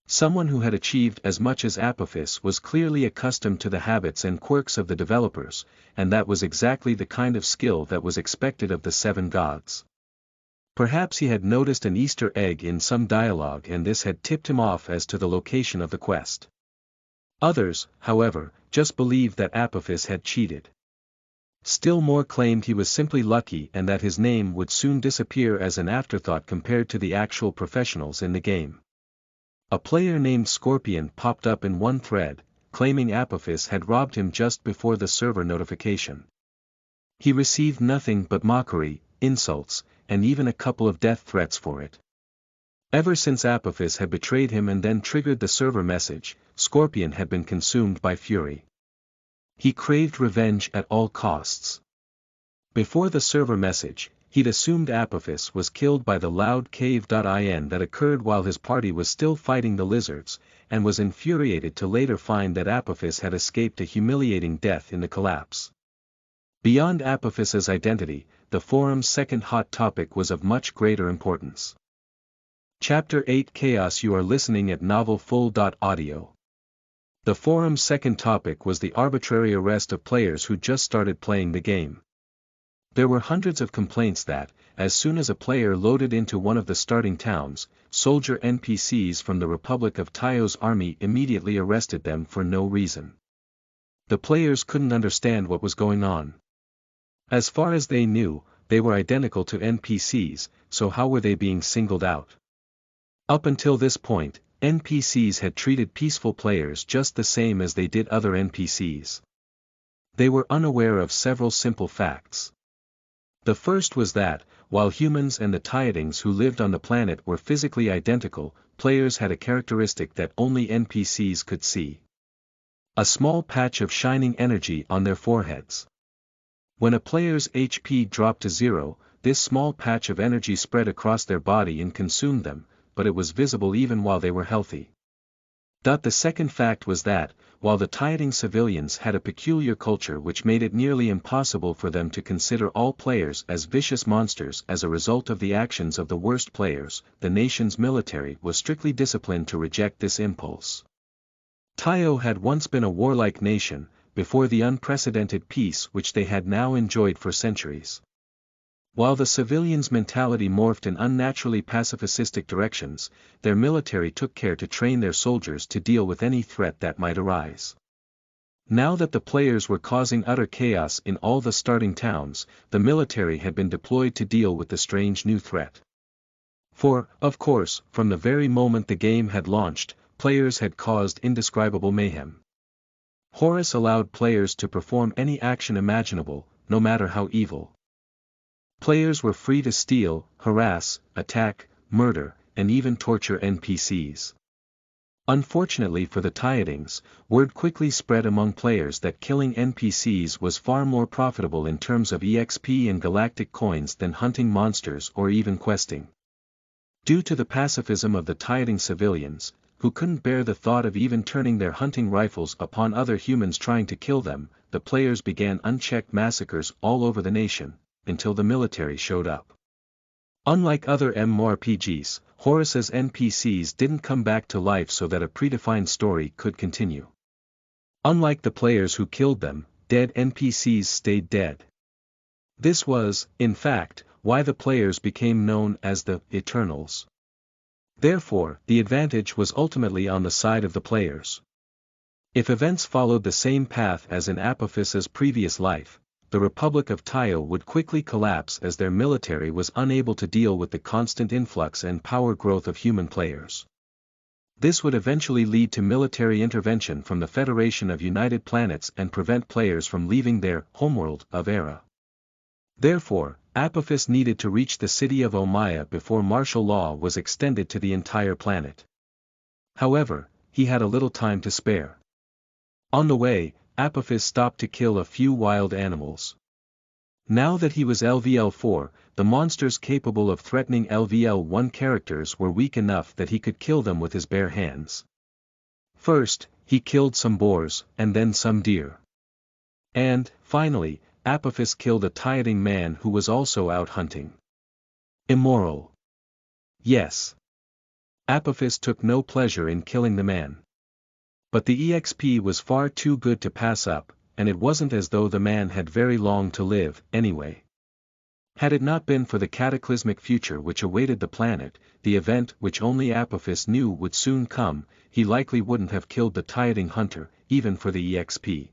Someone who had achieved as much as Apophis was clearly accustomed to the habits and quirks of the developers, and that was exactly the kind of skill that was expected of the 7 gods. Perhaps he had noticed an Easter egg in some dialogue and this had tipped him off as to the location of the quest. Others, however, just believed that Apophis had cheated. Still more claimed he was simply lucky and that his name would soon disappear as an afterthought compared to the actual professionals in the game. A player named Scorpion popped up in one thread, claiming Apophis had robbed him just before the server notification. He received nothing but mockery, insults, and even a couple of death threats for it. Ever since Apophis had betrayed him and then triggered the server message, Scorpion had been consumed by fury. He craved revenge at all costs. Before the server message, he'd assumed Apophis was killed by the loud cave.in that occurred while his party was still fighting the lizards, and was infuriated to later find that Apophis had escaped a humiliating death in the collapse. Beyond Apophis's identity, the forum's second hot topic was of much greater importance. Chapter 8 Chaos. You are listening at novelfull.audio. The forum's second topic was the arbitrary arrest of players who just started playing the game. There were hundreds of complaints that, as soon as a player loaded into one of the starting towns, soldier NPCs from the Republic of Taio's army immediately arrested them for no reason. The players couldn't understand what was going on. As far as they knew, they were identical to NPCs, so how were they being singled out? Up until this point, NPCs had treated peaceful players just the same as they did other NPCs. They were unaware of several simple facts. The first was that, while humans and the Tiadings who lived on the planet were physically identical, players had a characteristic that only NPCs could see. A small patch of shining energy on their foreheads. When a player's HP dropped to 0, this small patch of energy spread across their body and consumed them, but it was visible even while they were healthy. The second fact was that, while the Tiading civilians had a peculiar culture which made it nearly impossible for them to consider all players as vicious monsters as a result of the actions of the worst players, the nation's military was strictly disciplined to reject this impulse. Taio had once been a warlike nation, before the unprecedented peace which they had now enjoyed for centuries. While the civilians' mentality morphed in unnaturally pacifistic directions, their military took care to train their soldiers to deal with any threat that might arise. Now that the players were causing utter chaos in all the starting towns, the military had been deployed to deal with the strange new threat. For, of course, from the very moment the game had launched, players had caused indescribable mayhem. Horus allowed players to perform any action imaginable, no matter how evil. Players were free to steal, harass, attack, murder, and even torture NPCs. Unfortunately for the Tiadings, word quickly spread among players that killing NPCs was far more profitable in terms of EXP and galactic coins than hunting monsters or even questing. Due to the pacifism of the Tiading civilians, who couldn't bear the thought of even turning their hunting rifles upon other humans trying to kill them, the players began unchecked massacres all over the nation, until the military showed up. Unlike other MMORPGs, Horus's NPCs didn't come back to life so that a predefined story could continue. Unlike the players who killed them, dead NPCs stayed dead. This was, in fact, why the players became known as the Eternals. Therefore, the advantage was ultimately on the side of the players. If events followed the same path as in Apophis's previous life, the Republic of Taio would quickly collapse as their military was unable to deal with the constant influx and power growth of human players. This would eventually lead to military intervention from the Federation of United Planets and prevent players from leaving their homeworld of Era. Therefore, Apophis needed to reach the city of Omaya before martial law was extended to the entire planet. However, he had a little time to spare. On the way, Apophis stopped to kill a few wild animals. Now that he was LVL4, the monsters capable of threatening LVL1 characters were weak enough that he could kill them with his bare hands. First, he killed some boars, and then some deer. And, finally, Apophis killed a Tiading man who was also out hunting. Immoral. Yes. Apophis took no pleasure in killing the man. But the EXP was far too good to pass up, and it wasn't as though the man had very long to live, anyway. Had it not been for the cataclysmic future which awaited the planet, the event which only Apophis knew would soon come, he likely wouldn't have killed the Tiading hunter, even for the EXP.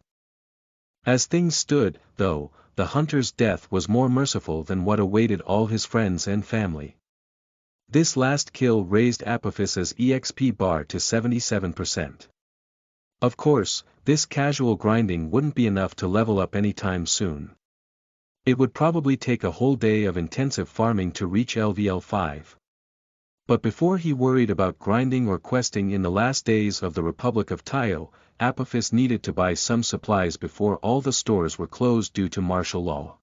As things stood, though, the hunter's death was more merciful than what awaited all his friends and family. This last kill raised Apophis's EXP bar to 77%. Of course, this casual grinding wouldn't be enough to level up anytime soon. It would probably take a whole day of intensive farming to reach LVL5. But before he worried about grinding or questing in the last days of the Republic of Taio, Apophis needed to buy some supplies before all the stores were closed due to martial law.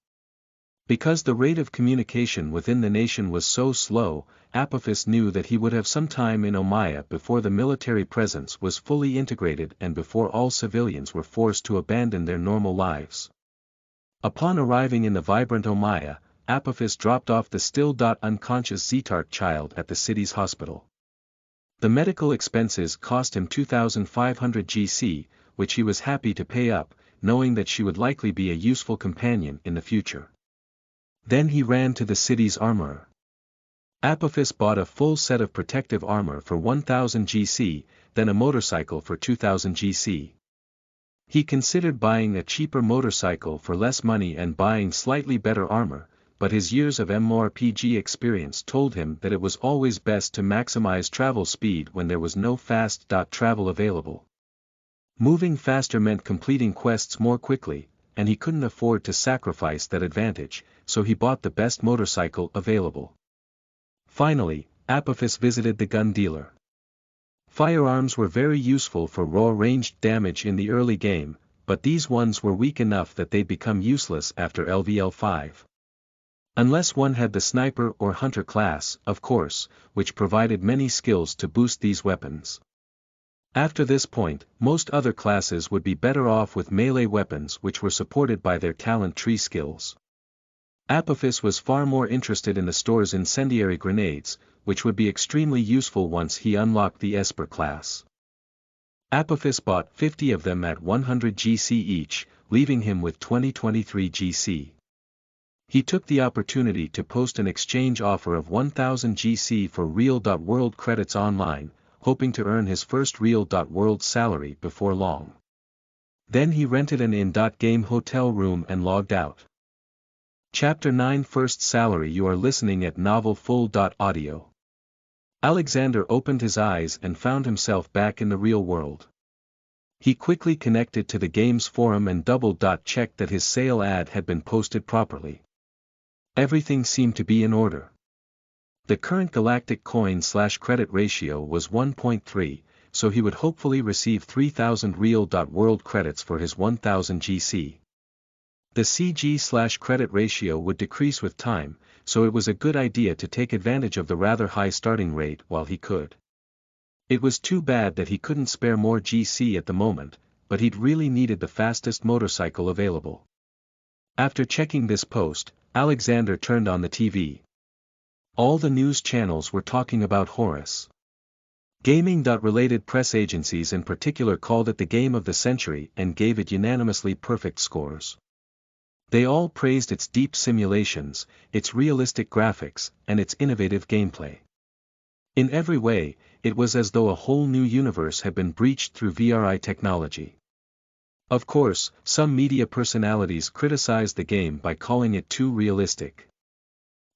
Because the rate of communication within the nation was so slow, Apophis knew that he would have some time in Omaya before the military presence was fully integrated and before all civilians were forced to abandon their normal lives. Upon arriving in the vibrant Omaya, Apophis dropped off the still unconscious Zetarch child at the city's hospital. The medical expenses cost him 2,500 GC, which he was happy to pay up, knowing that she would likely be a useful companion in the future. Then he ran to the city's armorer. Apophis bought a full set of protective armor for 1,000 GC, then a motorcycle for 2,000 GC. He considered buying a cheaper motorcycle for less money and buying slightly better armor, but his years of MMORPG experience told him that it was always best to maximize travel speed when there was no fast travel available. Moving faster meant completing quests more quickly, and he couldn't afford to sacrifice that advantage, so he bought the best motorcycle available. Finally, Apophis visited the gun dealer. Firearms were very useful for raw ranged damage in the early game, but these ones were weak enough that they'd become useless after LVL5. Unless one had the sniper or hunter class, of course, which provided many skills to boost these weapons. After this point, most other classes would be better off with melee weapons which were supported by their talent tree skills. Apophis was far more interested in the store's incendiary grenades, which would be extremely useful once he unlocked the Esper class. Apophis bought 50 of them at 100 GC each, leaving him with 2023 GC. He took the opportunity to post an exchange offer of 1,000 GC for Real.World credits online, hoping to earn his first Real.World salary before long. Then he rented an in-game hotel room and logged out. Chapter 9 First Salary. You are listening at novelfull.audio. Alexander opened his eyes and found himself back in the real world. He quickly connected to the game's forum and double-checked that his sale ad had been posted properly. Everything seemed to be in order. The current galactic coin/credit ratio was 1.3, so he would hopefully receive 3,000 Real.World credits for his 1,000 GC. The CG/credit ratio would decrease with time, so it was a good idea to take advantage of the rather high starting rate while he could. It was too bad that he couldn't spare more GC at the moment, but he'd really needed the fastest motorcycle available. After checking this post, Alexander turned on the TV. All the news channels were talking about Horus. Gaming.related press agencies in particular called it the game of the century and gave it unanimously perfect scores. They all praised its deep simulations, its realistic graphics, and its innovative gameplay. In every way, it was as though a whole new universe had been breached through VRI technology. Of course, some media personalities criticized the game by calling it too realistic.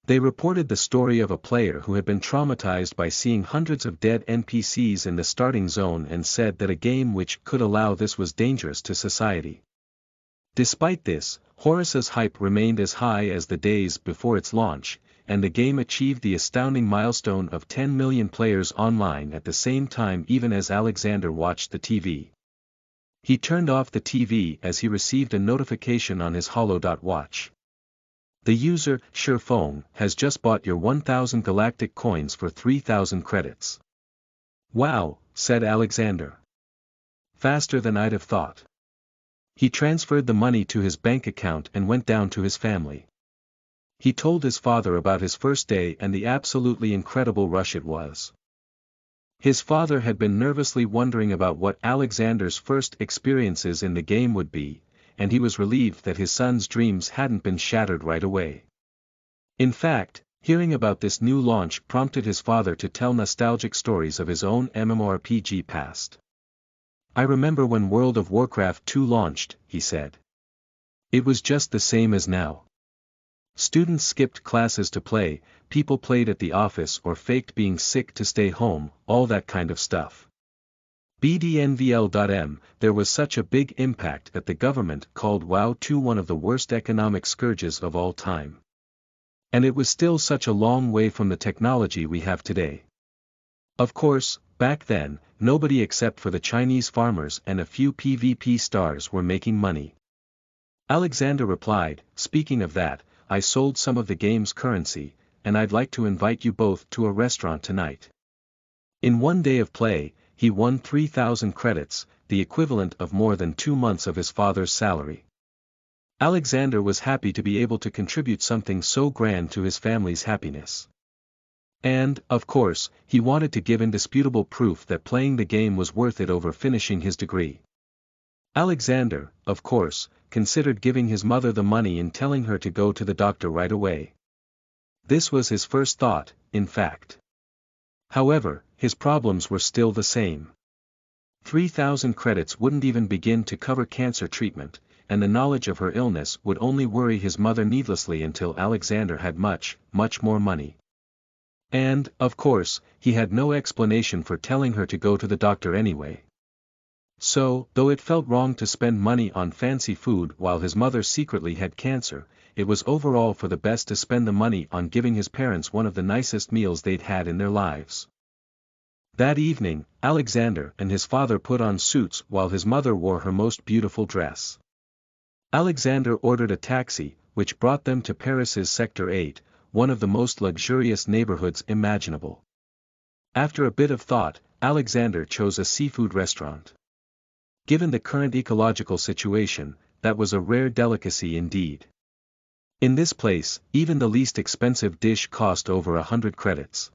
They reported the story of a player who had been traumatized by seeing hundreds of dead NPCs in the starting zone and said that a game which could allow this was dangerous to society. Despite this, Horus's hype remained as high as the days before its launch, and the game achieved the astounding milestone of 10 million players online at the same time even as Alexander watched the TV. He turned off the TV as he received a notification on his Holo.watch. The user, Shurfong, has just bought your 1,000 galactic coins for 3,000 credits. Wow, said Alexander. Faster than I'd have thought. He transferred the money to his bank account and went down to his family. He told his father about his first day and the absolutely incredible rush it was. His father had been nervously wondering about what Alexander's first experiences in the game would be, and he was relieved that his son's dreams hadn't been shattered right away. In fact, hearing about this new launch prompted his father to tell nostalgic stories of his own MMORPG past. I remember when World of Warcraft 2 launched, he said. It was just the same as now. Students skipped classes to play, people played at the office or faked being sick to stay home, all that kind of stuff. BDNVL.M, there was such a big impact that the government called WoW 2 one of the worst economic scourges of all time. And it was still such a long way from the technology we have today. Of course, back then, nobody except for the Chinese farmers and a few PvP stars were making money. Alexander replied, speaking of that, I sold some of the game's currency, and I'd like to invite you both to a restaurant tonight. In one day of play, he won 3,000 credits, the equivalent of more than 2 months of his father's salary. Alexander was happy to be able to contribute something so grand to his family's happiness. And, of course, he wanted to give indisputable proof that playing the game was worth it over finishing his degree. Alexander, of course, considered giving his mother the money and telling her to go to the doctor right away. This was his first thought, in fact. However, his problems were still the same. 3,000 credits wouldn't even begin to cover cancer treatment, and the knowledge of her illness would only worry his mother needlessly until Alexander had much, much more money. And, of course, he had no explanation for telling her to go to the doctor anyway. So, though it felt wrong to spend money on fancy food while his mother secretly had cancer, it was overall for the best to spend the money on giving his parents one of the nicest meals they'd had in their lives. That evening, Alexander and his father put on suits while his mother wore her most beautiful dress. Alexander ordered a taxi, which brought them to Paris's Sector 8, one of the most luxurious neighborhoods imaginable. After a bit of thought, Alexander chose a seafood restaurant. Given the current ecological situation, that was a rare delicacy indeed. In this place, even the least expensive dish cost over 100 credits.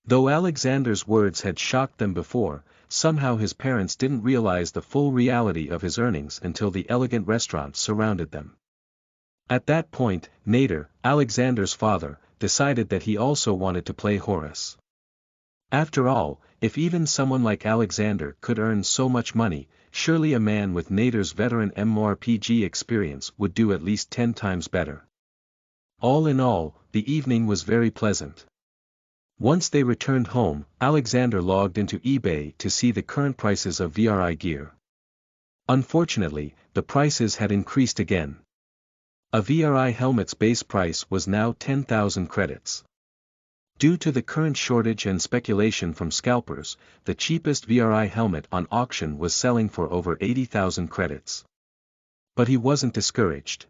Though Alexander's words had shocked them before, somehow his parents didn't realize the full reality of his earnings until the elegant restaurant surrounded them. At that point, Nader, Alexander's father, decided that he also wanted to play Horus. After all, if even someone like Alexander could earn so much money, surely a man with Nader's veteran MMORPG experience would do at least 10 times better. All in all, the evening was very pleasant. Once they returned home, Alexander logged into eBay to see the current prices of VRI gear. Unfortunately, the prices had increased again. A VRI helmet's base price was now 10,000 credits. Due to the current shortage and speculation from scalpers, the cheapest VRI helmet on auction was selling for over 80,000 credits. But he wasn't discouraged.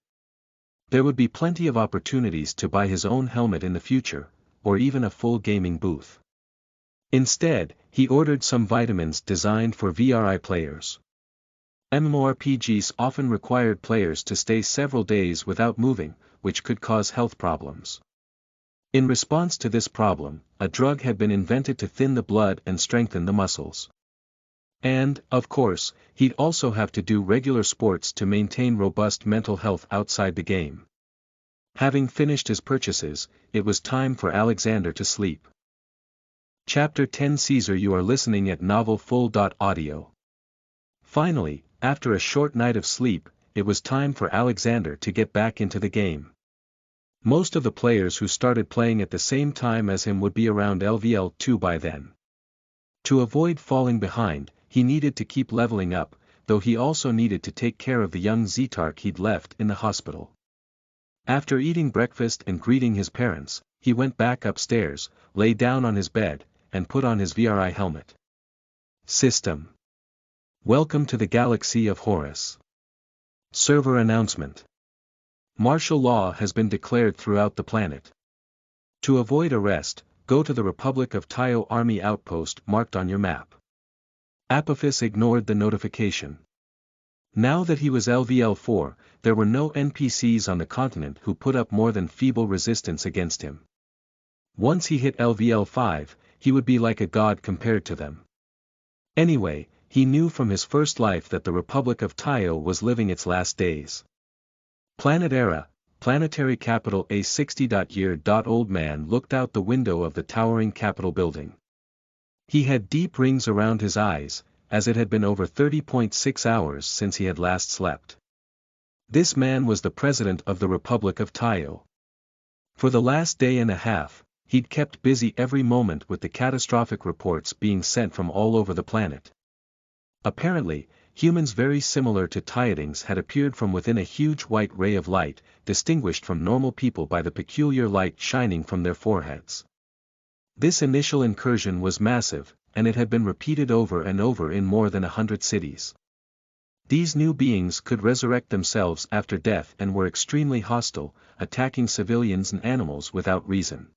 There would be plenty of opportunities to buy his own helmet in the future, or even a full gaming booth. Instead, he ordered some vitamins designed for VRI players. MMORPGs often required players to stay several days without moving, which could cause health problems. In response to this problem, a drug had been invented to thin the blood and strengthen the muscles. And, of course, he'd also have to do regular sports to maintain robust mental health outside the game. Having finished his purchases, it was time for Alexander to sleep. Chapter 10 Caesar. You are listening at novelfull.audio. Finally, after a short night of sleep, it was time for Alexander to get back into the game. Most of the players who started playing at the same time as him would be around LVL 2 by then. To avoid falling behind, he needed to keep leveling up, though he also needed to take care of the young Zetarch he'd left in the hospital. After eating breakfast and greeting his parents, he went back upstairs, lay down on his bed, and put on his VRI helmet. System. Welcome to the galaxy of Horus. Server announcement. Martial law has been declared throughout the planet. To avoid arrest, go to the Republic of Taio Army outpost marked on your map. Apophis ignored the notification. Now that he was LVL 4, there were no NPCs on the continent who put up more than feeble resistance against him. Once he hit LVL 5, he would be like a god compared to them. Anyway, he knew from his first life that the Republic of Taio was living its last days. Planet Era, planetary capital A60-year. Old man looked out the window of the towering Capitol building. He had deep rings around his eyes, as it had been over 30.6 hours since he had last slept. This man was the president of the Republic of Taio. For the last day and a half, he'd kept busy every moment with the catastrophic reports being sent from all over the planet. Apparently, humans very similar to Taiadings had appeared from within a huge white ray of light, distinguished from normal people by the peculiar light shining from their foreheads. This initial incursion was massive, and it had been repeated over and over in more than 100 cities. These new beings could resurrect themselves after death and were extremely hostile, attacking civilians and animals without reason.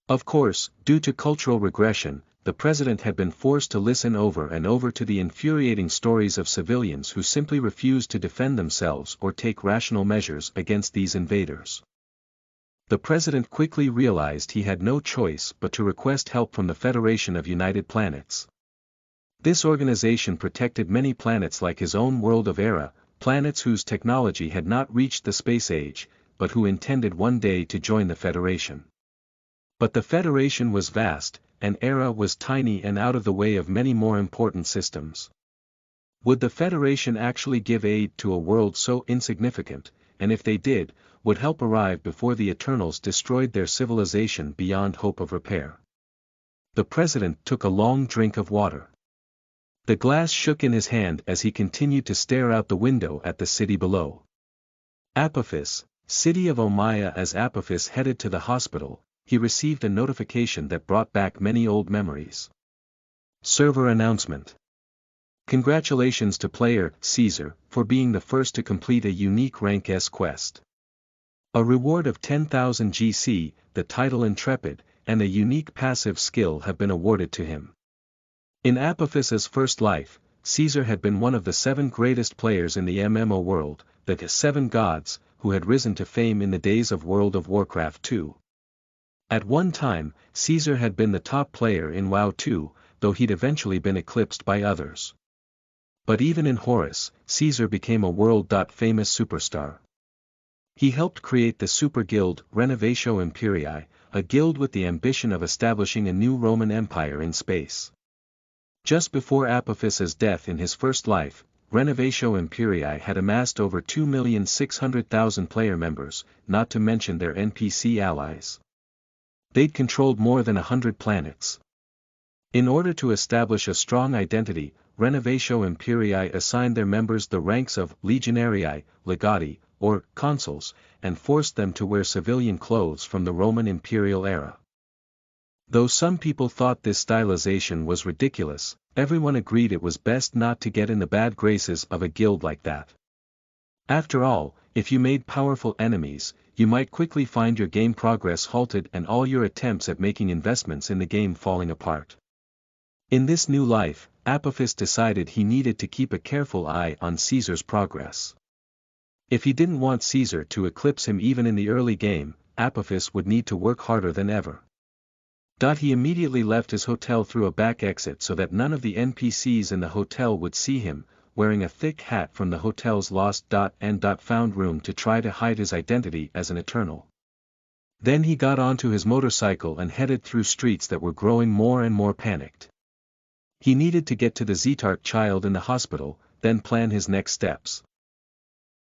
Of course, due to cultural regression, the president had been forced to listen over and over to the infuriating stories of civilians who simply refused to defend themselves or take rational measures against these invaders. The president quickly realized he had no choice but to request help from the Federation of United Planets. This organization protected many planets like his own world of Era, planets whose technology had not reached the space age, but who intended one day to join the Federation. But the Federation was vast, and Era was tiny and out of the way of many more important systems. Would the Federation actually give aid to a world so insignificant, and if they did, would help arrive before the Eternals destroyed their civilization beyond hope of repair? The president took a long drink of water. The glass shook in his hand as he continued to stare out the window at the city below. Apophis, city of Omaya. As Apophis headed to the hospital, he received a notification that brought back many old memories. Server announcement. Congratulations to player Caesar for being the first to complete a unique rank S quest. A reward of 10,000 GC, the title Intrepid, and a unique passive skill have been awarded to him. In Apophis's first life, Caesar had been one of the 7 greatest players in the MMO world, the 7 gods, who had risen to fame in the days of World of Warcraft 2. At one time, Caesar had been the top player in WoW 2, though he'd eventually been eclipsed by others. But even in Horus, Caesar became a world-famous superstar. He helped create the super guild Renovatio Imperii, a guild with the ambition of establishing a new Roman Empire in space. Just before Apophis's death in his first life, Renovatio Imperii had amassed over 2,600,000 player members, not to mention their NPC allies. They'd controlled more than 100 planets. In order to establish a strong identity, Renovatio Imperii assigned their members the ranks of Legionarii, Legati, or consuls, and forced them to wear civilian clothes from the Roman imperial era. Though some people thought this stylization was ridiculous, everyone agreed it was best not to get in the bad graces of a guild like that. After all, if you made powerful enemies, you might quickly find your game progress halted and all your attempts at making investments in the game falling apart. In this new life, Apophis decided he needed to keep a careful eye on Caesar's progress. If he didn't want Caesar to eclipse him even in the early game, Apophis would need to work harder than ever. He immediately left his hotel through a back exit so that none of the NPCs in the hotel would see him, wearing a thick hat from the hotel's lost and found room to try to hide his identity as an Eternal. Then he got onto his motorcycle and headed through streets that were growing more and more panicked. He needed to get to the Zetarch child in the hospital, then plan his next steps.